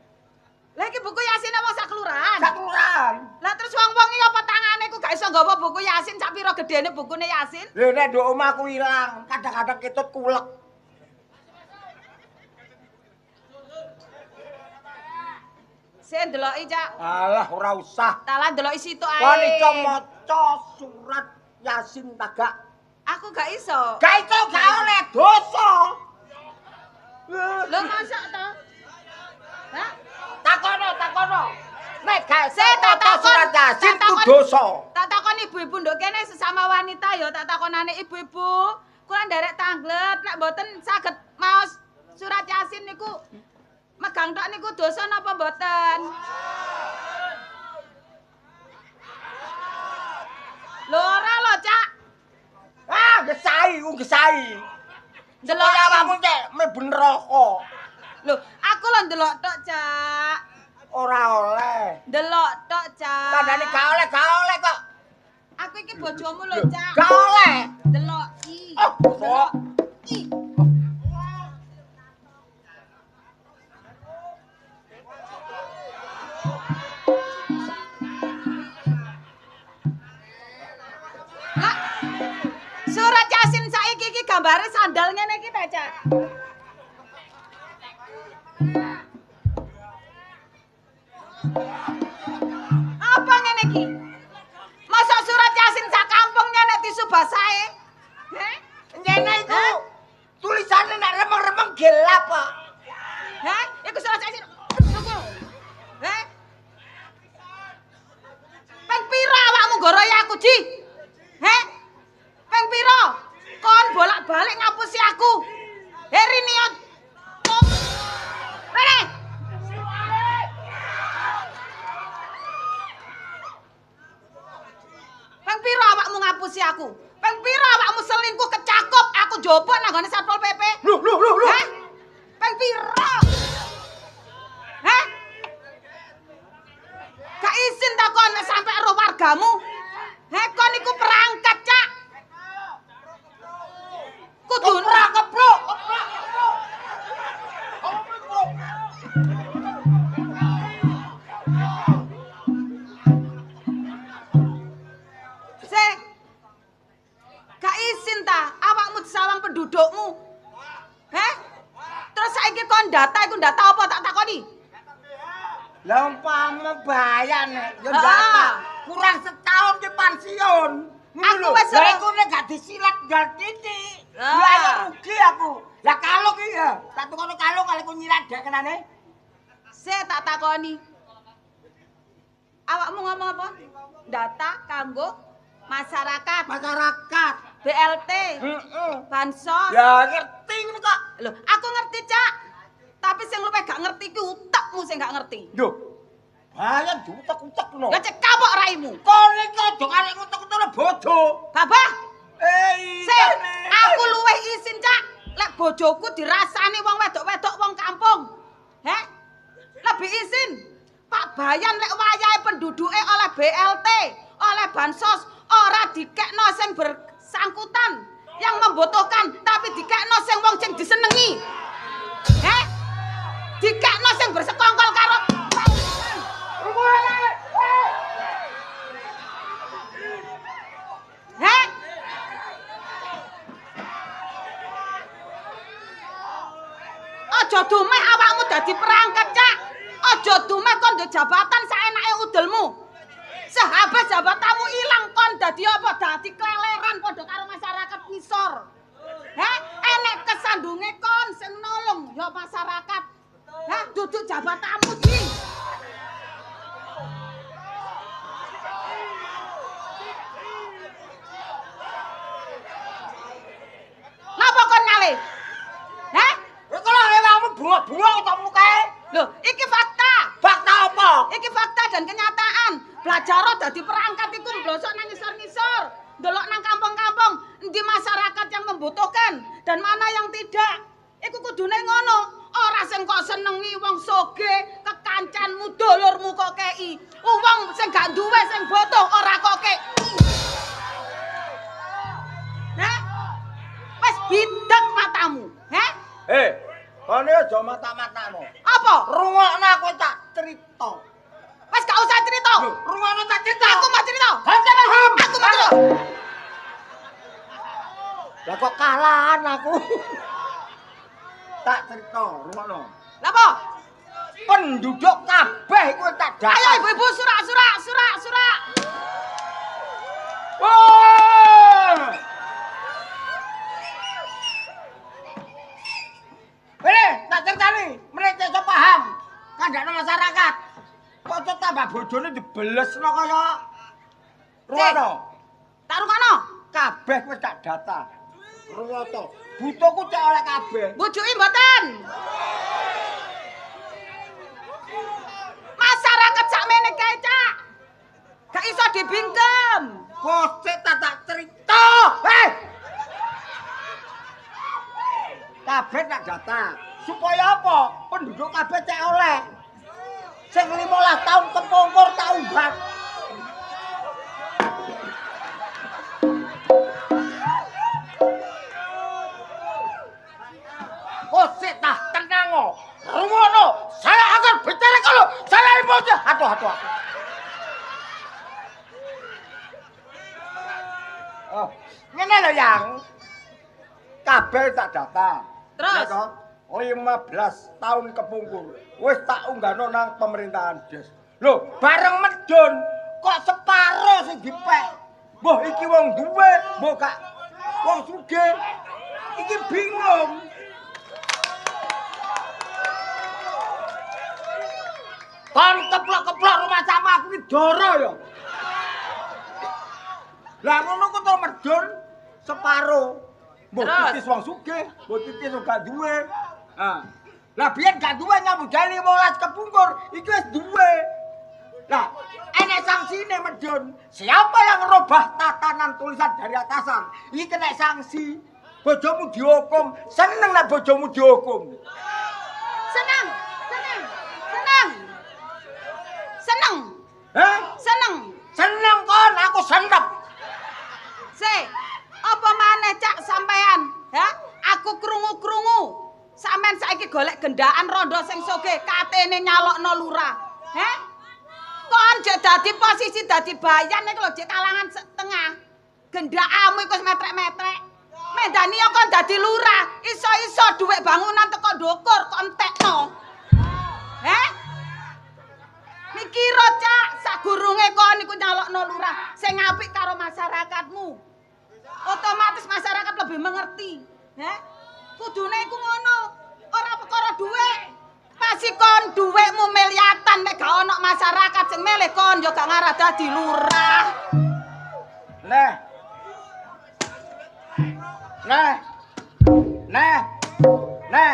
Lah iki buku Yasin apa sak kelurahan? Sak kelurahan. Lah terus wong-wong iki apa tangane iku gak iso nggawa buku Yasin sak pira gedene bukune Yasin? Lho nek nduk omahku ilang, kadang-kadang ketut kulek. Sing ndeloki, Cak. Alah ora usah. Talah ndeloki situ ae. Kon iso maca surat Yasin tagak. Aku gak iso. Gak iso gak oleh dosa. Lho masak to? Hah? Takono. Nek gak iso Sik, tak maca takon. surat Yasin Tak ku takon. dosa. Tak takon ibu-ibu nduk kene sesama wanita ya tak takonane ibu-ibu. Kula nderek tanglet nek mboten saged maos surat Yasin niku megang tok niku dosa napa mboten? Lho ora lho, Cak. Ah, gesai. Delok Delok awakmu cek mlebu neraka. Lho, aku lho ndelok tok, Cak. Ora oleh. Ndelok tok, Cak. Tandane gak oleh kok. Aku iki bojomu lho, Cak. Gak oleh. Delok i. Oh, Delok i. Lah, surat Yasin saiki iki gambare sandal ngene iki ta, Cak? Apa ngene iki? Masa surat Yasin sak kampung nek tisu basahe? Heh? Nyene iku tulisane nek remeng-remeng gelap kok. Heh? Iku surat Yasin. Tuku. Heh? Peng pira awakmu gorohi aku, Ji? Heh? Peng pira? Kon bolak-balik ngapusi aku. Heri niat. Rene. Peng pira awakmu ngapusi aku? Peng pira awakmu selingkuh kecakup aku njobok nang gone Satpol PP? Loh. Heh? Peng pira? Heh? Gak izin ta kon nek sampe ro wargamu? Heh, kon iku perangkat, Cak. Kudu Keprok. data apa tak takoni? Lah umpama bayan ya data. Kurang setahun di pensiun. Aku wis lah iku nek gak disilat gal titik. Lah ya rugi aku. Lah kalung iki ya. Tak tukono kalung kali ku nyilat dek kenane. Saya tak takoni. Awakmu ngomong apa? Data kanggo masyarakat. Masyarakat. BLT. Bansos. Ya ngerti ngono kok. Loh, aku ngerti, Cak. Tapi sing luwih gak ngerti ku utekmu sing gak ngerti. Yo. Bayan diutek-utek no. Lah cek kapok raimu. Kone iki aja karek utek-utek bojo. Babah. Sik, aku luwih isin, Cak. Lek bojoku dirasani wong wedok-wedok wong kampung. Heh? Lebih izin. Pak Bayan lek wayahe penduduke oleh BLT, oleh bansos, ora dikekno sing bersangkutan yang membutuhkan, tapi dikekno sing wong sing disenengi. Heh? Dikekno sing bersekongkol karo Heh? Aja dumeh awakmu dadi perangkat, Cak. Aja dumeh kon ndek jabatan saenake udelmu. Sehabis jabatanmu ilang kon dadi apa? Dadi keleleran padha karo masyarakat ngisor. Heh, enek kesandunge kon sing nolong ya masyarakat. Heh, duduk jabatanmu iki. Napa kon ngalih? Heh? Kalau awakmu buang-buang kok mukae. Loh, iki fakta. Fakta apa? Iki fakta dan kenyataan. Belajar dadi perangkat iku mblosok nang ngisor-ngisor. Ndelok nang kampung-kampung endi masyarakat yang membutuhkan dan mana yang tidak. Iku kudune ngono. Ora sing kok senengi wong soge, kekancanmu, dulurmu kok kei. Wong sing gak duwe sing butuh ora kok kei. Heh? Wis bidek matamu, heh? Kone aja mata-matamu. Apa? Rungokno aku tak crita. Wis gak usah cerita. Rungokno tak crita. Aku mau cerita. Hanya paham. Aku mau cerita. Lah kok kalahan aku. Tak cerita, rungokno. Lah apa? Penduduk kabeh iku tak data. Ayo ibu-ibu surak. Wah! Tak ceritani, mereka iso paham. Kandhane masyarakat. Kok tambah bojone dibelesno kaya ruwono. Tak rungokno. Kabeh wis tak data. Ruwoto. Butuhku cek oleh kabeh. Bujuki mboten. Masyarakat sakmene kae, Cak. Gak iso dibingkem. Kok tak cerita. Kabeh tak data. Supaya apa? Penduduk kabeh cek oleh. Sing 15 tahun kepungkur tak umbat. Kosek tah tenang o. Rumono, saya akan bicara kalau saya emosi. Aduh. Oh, ngene lho yang. Kabeh tak data. Terus? Ya, 15 tahun kepungkur. Wis tak unggahno nang pemerintahan des. Lho, bareng medun kok separo sing dipek. Mbah iki wong duwe, mbah gak wong sugih. Iki bingung. Kon keplok-keplok rumah sama aku iki doro ya. Lah ngono kok to medun separo. Mbah titis wong sugih, mbah titis gak duwe. Lah biyen gak duwe nyambut gawe 15 kepungkur, iki wis duwe. Lah, enek sanksine medun. Siapa yang merubah tatanan tulisan dari atasan? Iki kena sanksi. Bojomu dihukum. Seneng nek bojomu dihukum. Seneng. Hah? Seneng kon, aku senep. Apa maneh Cak sampean? Hah? Aku krungu-krungu. Sampeyan saiki golek gendaan rondo sing sugih, katene nyalokno lurah. Heh? Kon jek dadi posisi dadi bayan iki lho jek kalangan setengah. Gendakamu iku wis metrek-metrek. Medani kon dadi lurah, iso-iso dhuwit bangunan teko ndukur kok entekno. Mikira, Cak, sadurunge kon iku nyalokno lurah sing apik karo masyarakatmu. Otomatis masyarakat lebih mengerti. Kudune iku ngono. Ora perkara dhuwit. Masih kon dhuwitmu miliatan nek gak ono masyarakat sing milih kon yo gak ngarah dadi lurah. Neh. Neh. Neh. Neh.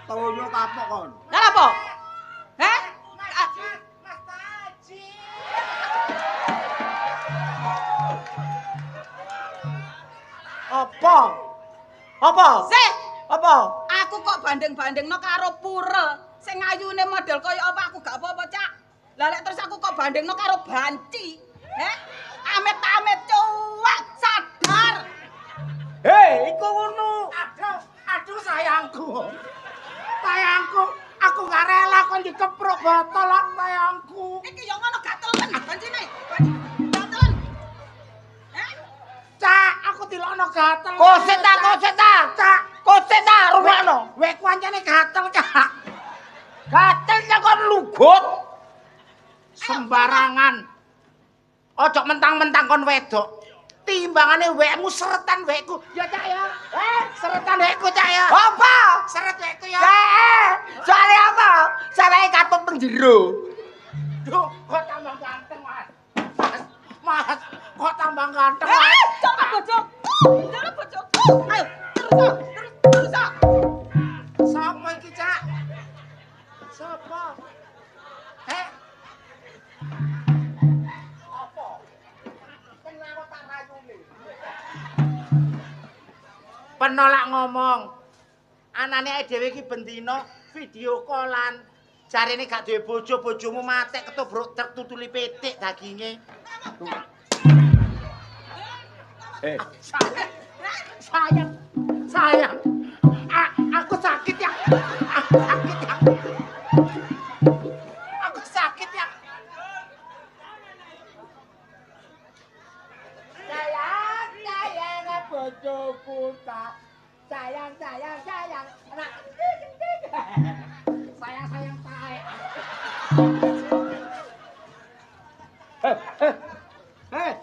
Toyo kapok kon. Lah apa? Apa? Apa? Sih, Apa? aku kok banding-bandingno karo pura sing ayune model kaya apa aku gak apa-apa, Cak. Lah lek terus aku kok bandingno karo banci. Amit-amit cuwak sadar. Hei, iku ngono. Aduh sayangku. Sayangku, aku gak rela kon dikepruk botol sayangku. Iki yo ngono gatelan bancine. Gatelan. Cak, aku dilokno gatel. Kosek ta, Cak. Kosek ta, rumakno. Wek kancane gatel, Cak. Gatelnya kon lugut. Sembarangan. Ojo mentang-mentang kon wedok. Timbangane wekmu seretan wekku. Ya, Cak ya. Seretan wekku, Cak ya. Apa? Seret wekku ya. Soalnya apa? Soalnya katut penjero. Duh, kok tambah ganteng, Mas. Mas, kok tambah ganteng, Mas. Coba bojoku. Coba bojoku. Ayo, terus. Sapa iki, Cak? Sapa? Apa? Kenapa tak rayune? Penolak ngomong. Anane ae dhewe iki bendina video callan. Jarene gak duwe bojo, bojomu matek ketobrak tertutuli pitik daginge. Sayang. Aku sakit ya. Aku sakit ya. Sayang bojoku tak. Sayang. Anak. Sayang tae.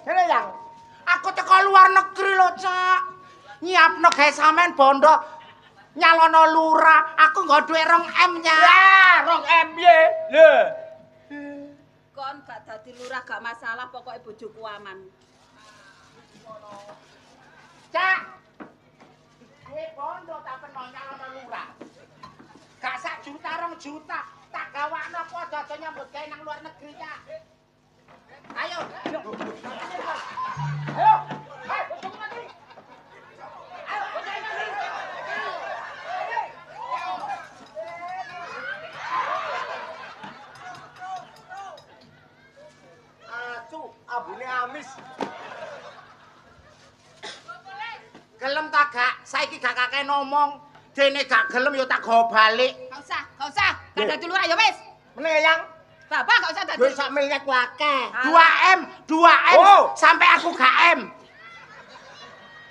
Ini yang. Aku teko luar negeri lho, Cak. Nyiapno gawe sampean bondo nyalono lurah. Aku nggo duwe 2 M nya. Lah, 2 M piye? Lho. Kon gak dadi lurah gak masalah, pokoke bojoku aman. Cak. Duwe bondo tak peno nyalono lurah. Gak 1 juta 2 juta. Tak gawakno padha nyambut gawe nang luar negeri, Cak. Ayo. Ayo. Abune amis. Gelem ta gak? Saiki gak kakek ngomong. Dene gak gelem ya tak gawa balik. Gak usah. Gak dadi lurah ya wis. Meneh yang. Bapak gak usah dadi. Duit sak miliar ku akeh. 2 M Oh. sampai aku gak M.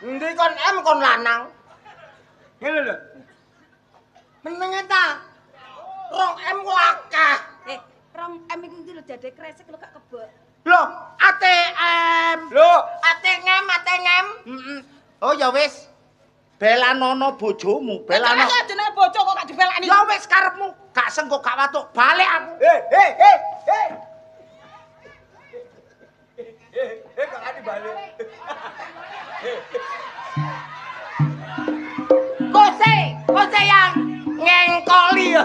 Endi kon M kon lanang. Ngene lho. Menenge ta. 2 M ku akeh. 2 M iki lho dadi kresek lho gak kebek. Loh, ATM. Lho, ate ngem. Oh ya wis. Belanono bojomu, belano. Lah jenenge bojo kok gak dibelani. Ya wis karepmu, gak sengko gak watuk, balik aku. Gak dibalik. Kose yang ngengkoli ya.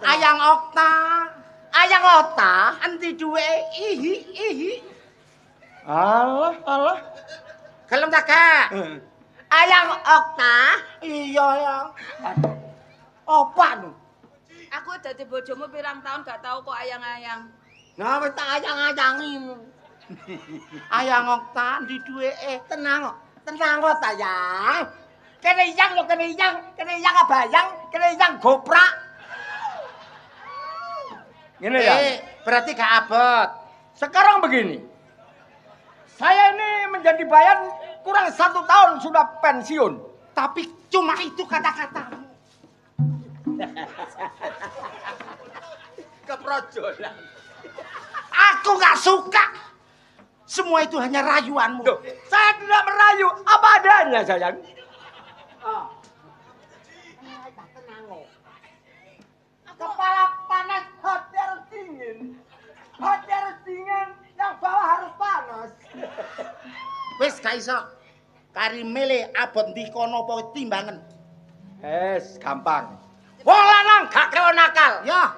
Ayang Okta, endi duwe ihi. Alah. Gelem ta gak? Ayang Okta? Iya, Yang. Apa nu? Aku dadi bojomu pirang tahun gak tau kok ayang-ayang. Nah, wis tak ayang-ayangi. Ayang Okta endi duweke? Tenang kok sayang. Kene yang abayang, kene yang goprak. Ngene ya. Berarti gak abot. Sekarang begini. menjadi bayan kurang 1 tahun sudah pensiun. Tapi cuma itu kata-katamu. Keprojolan. Aku nggak suka. Semua itu hanya rayuanmu. Loh, saya tidak merayu, apa adanya sayang. Kepala panas, hati harus dingin. Hati harus dingin, yang bawah harus panas. Wis gak iso. Kari mele abot ndi kono apa timbangan. Gampang. Wong lanang gak kewo nakal. Ya,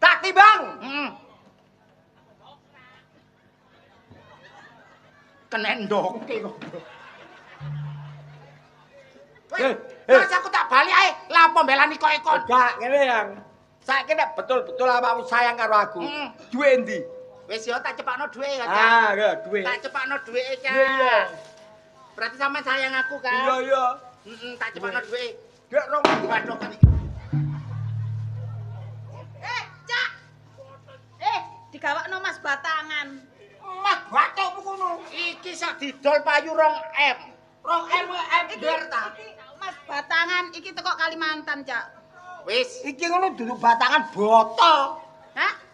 Tak timbang. kenen ndoke kok. Eh, Wis aku tak bali ae. Lah apa mbelani kok ekon. Gak ngene yang. Saiki nek betul-betul awakmu sayang karo aku. Duwe endi? Wis yo tak cepakno dhuwit ya, Cak. Ya, duwe. Tak cepakno dhuwit, Cak. Iya. Berarti sampean sayang aku kan? Iya. Tak cepakno dhuwit. Gak rong Waduh iki. Cak. Digawakno Mas batangan. Mas bathukmu ngono. Iki sak didol payu 2 M. 2 M ember ta. Mas batangan iki teko Kalimantan, Cak. Wis, iki ngono duduk batangan botol. Hah?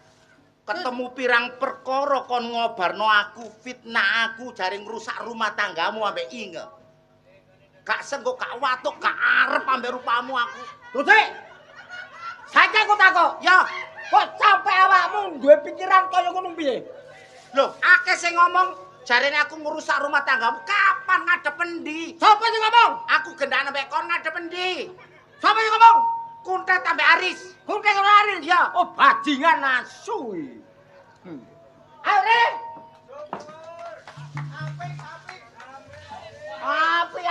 ketemu pirang perkara kon ngobarno aku, fitnah aku, jare ngrusak rumah tanggamu ambek Inge. Gak sengko, gak watuk, gak arep ambek rupamu aku. Tutik. Saiki aku takok, ya, kok sampe awakmu duwe pikiran kaya ngono piye? Loh, akeh sing ngomong jarene aku ngrusak rumah tanggamu. Kapan ngadep endi? Sapa sing ngomong? Aku gendane ambek kon ngadep endi? Sapa sing ngomong? Kuntet ambek Aris. Kuntet karo Aris ya. Oh, bajingan asu iki. Aris.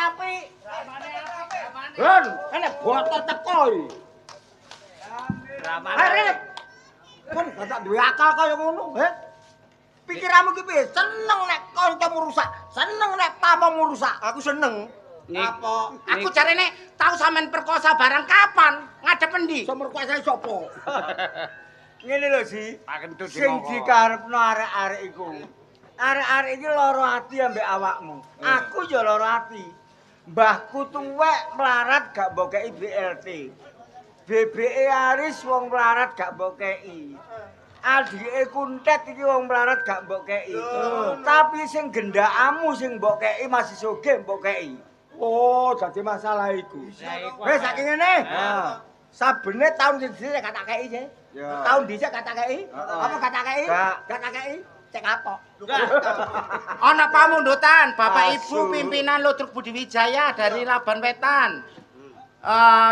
Api. Ron, kene botol teko iki. Aris. Kon gak duwe akal kaya ngono, he? Pikiranmu ki piye? Seneng nek kancamu rusak, seneng nek pamongmu rusak. Aku seneng. Apa? Aku jarene tau sampean perkosa barang kapan? Ngadep endi? Semerkuasai sapa? Ngene lho, Si. Tak kentut Sing dikarepno arek-arek iku. Arek-arek iki lara ati ambek awakmu. Aku ya lara ati. Mbahku tuwek melarat gak mbokeki BLT. BBE Aris wong melarat gak mbokeki. Adike Kuntet iki wong melarat gak mbokeki. Tapi sing gendakamu sing mbokeki masih sugih mbokeki. Oh, dadi masalah iku. Wis saiki ngene. Sabene taun siji gak tak kei sih. Taun dhisik gak tak kei. Apa gak tak kei? Gak tak kei. Cek apa? Ana pamundutan Bapak Ibu pimpinan Ludruk Budi Wijaya dari Laban Wetan.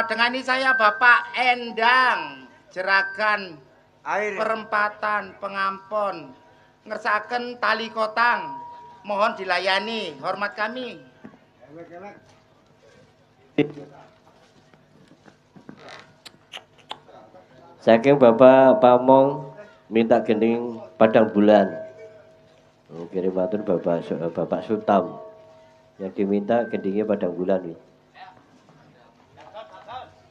Dengan ini saya Bapak Endang Jeragan Perempatan Pengampon ngersakaken tali kotang. Mohon dilayani, hormat kami. Saking Bapak Pamong minta gending padang bulan. Kirim matur Bapak Sultan yang diminta gendingnya padang bulan.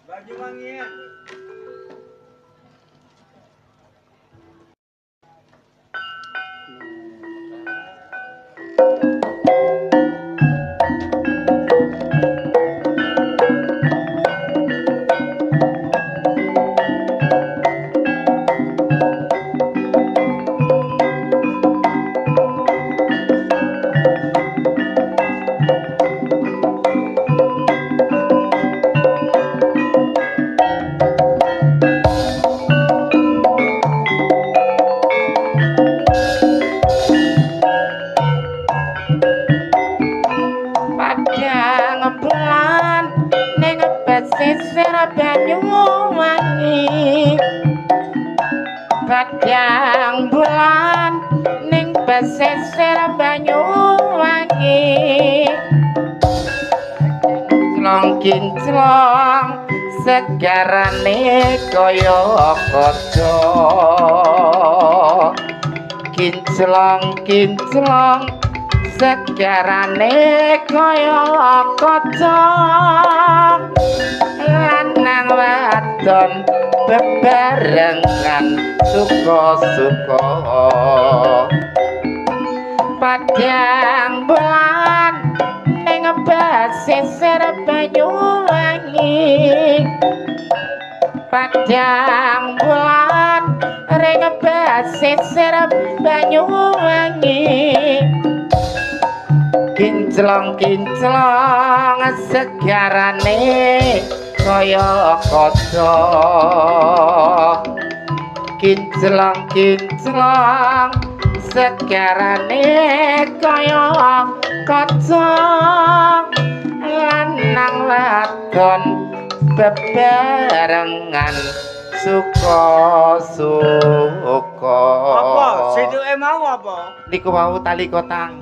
Bagi wangi ya. Padang bulan ning pesisir Banyuwangi kinclong segarane kaya kaca kinclong segarane kaya kaca lanang wadon bebarengan suka-suka padang bulan ning pesisir Banyuwangi padang bulan ring pesisir Banyuwangi kinclong-kinclong segarane kaya kaca kinclong-kinclong segarane kaya kaca lanang wadon bebarengan suka-suka. Apa? Seduke mau apa? Niku mau tali kotang.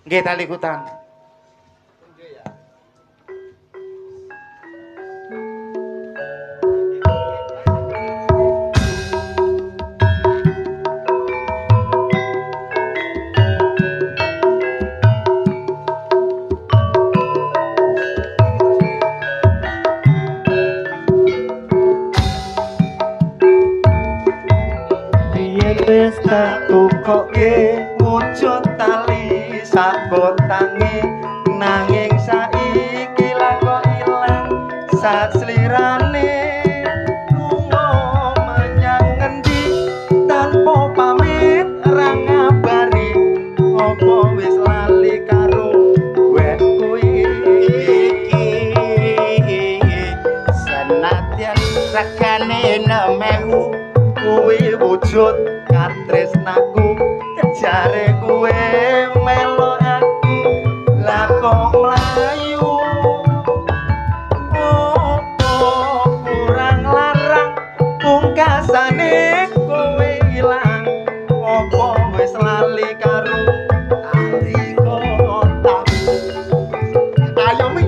Nggih tali kotang. Wis tak tukoke wujud tali sakotange nanging saiki lak kok ilang saslirane lunga menyang ngendi tanpa pamit ra ngabari apa wis lali karo wek kuwi senadyan regane nemewu kuwi wujud katresnaku jare kuwe melo aku lah kok mlayu opo kurang larang pungkasane kowe ilang opo wis lali karo tali kotak ayo mi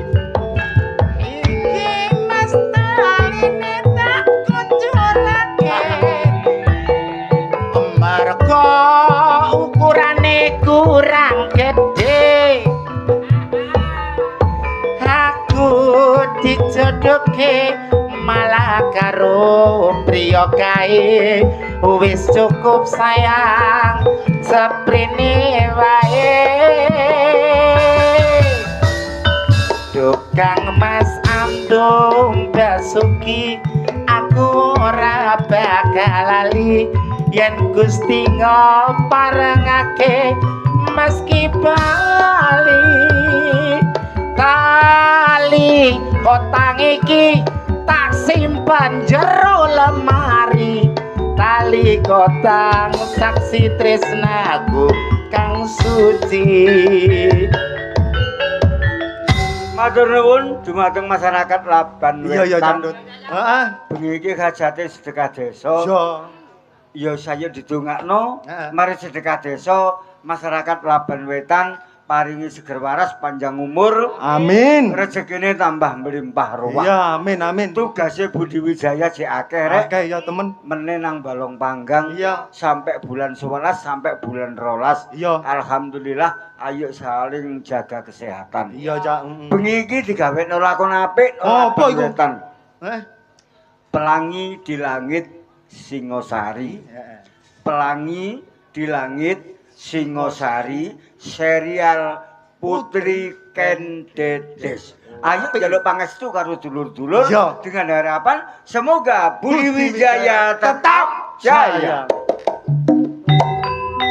iki mas taline tak kuncurake mergo ukurane kurang gede aku dijodohke malah karo priya kae wis cukup sayang seprene wae Tukang Mas Andung Basuki aku ora bakal lali yen Gusti ngoparengake meski bali tali kotang iki tak simpan jero lemari tali kotang saksi tresnaku kang suci. Matur nuwun dumateng masyarakat Laban Wetan. iya Candut heeh Bengi iki hajate sedekah desa. iya Ya saya didongakno Heeh. mari sedekah desa masyarakat Laban Wetan paringi seger waras panjang umur amin rezekine tambah melimpah ruah. iya amin amin Tugase Budi Wijaya jek akeh rek oke ya temen meneh nang Balong Panggang iya sampai bulan 11 sampai bulan 12. iya Alhamdulillah ayo saling jaga kesehatan. iya Cak Bengi iki digawekno lakon apik Oh, apa iku? Wetan. Pelangi Di langit Singosari. Heeh. Pelangi di langit Singosari serial Putri Kendedes. Ayo jaluk pangestu karo dulur-dulur Iya. dengan harapan semoga Budi Wijaya tetap jaya.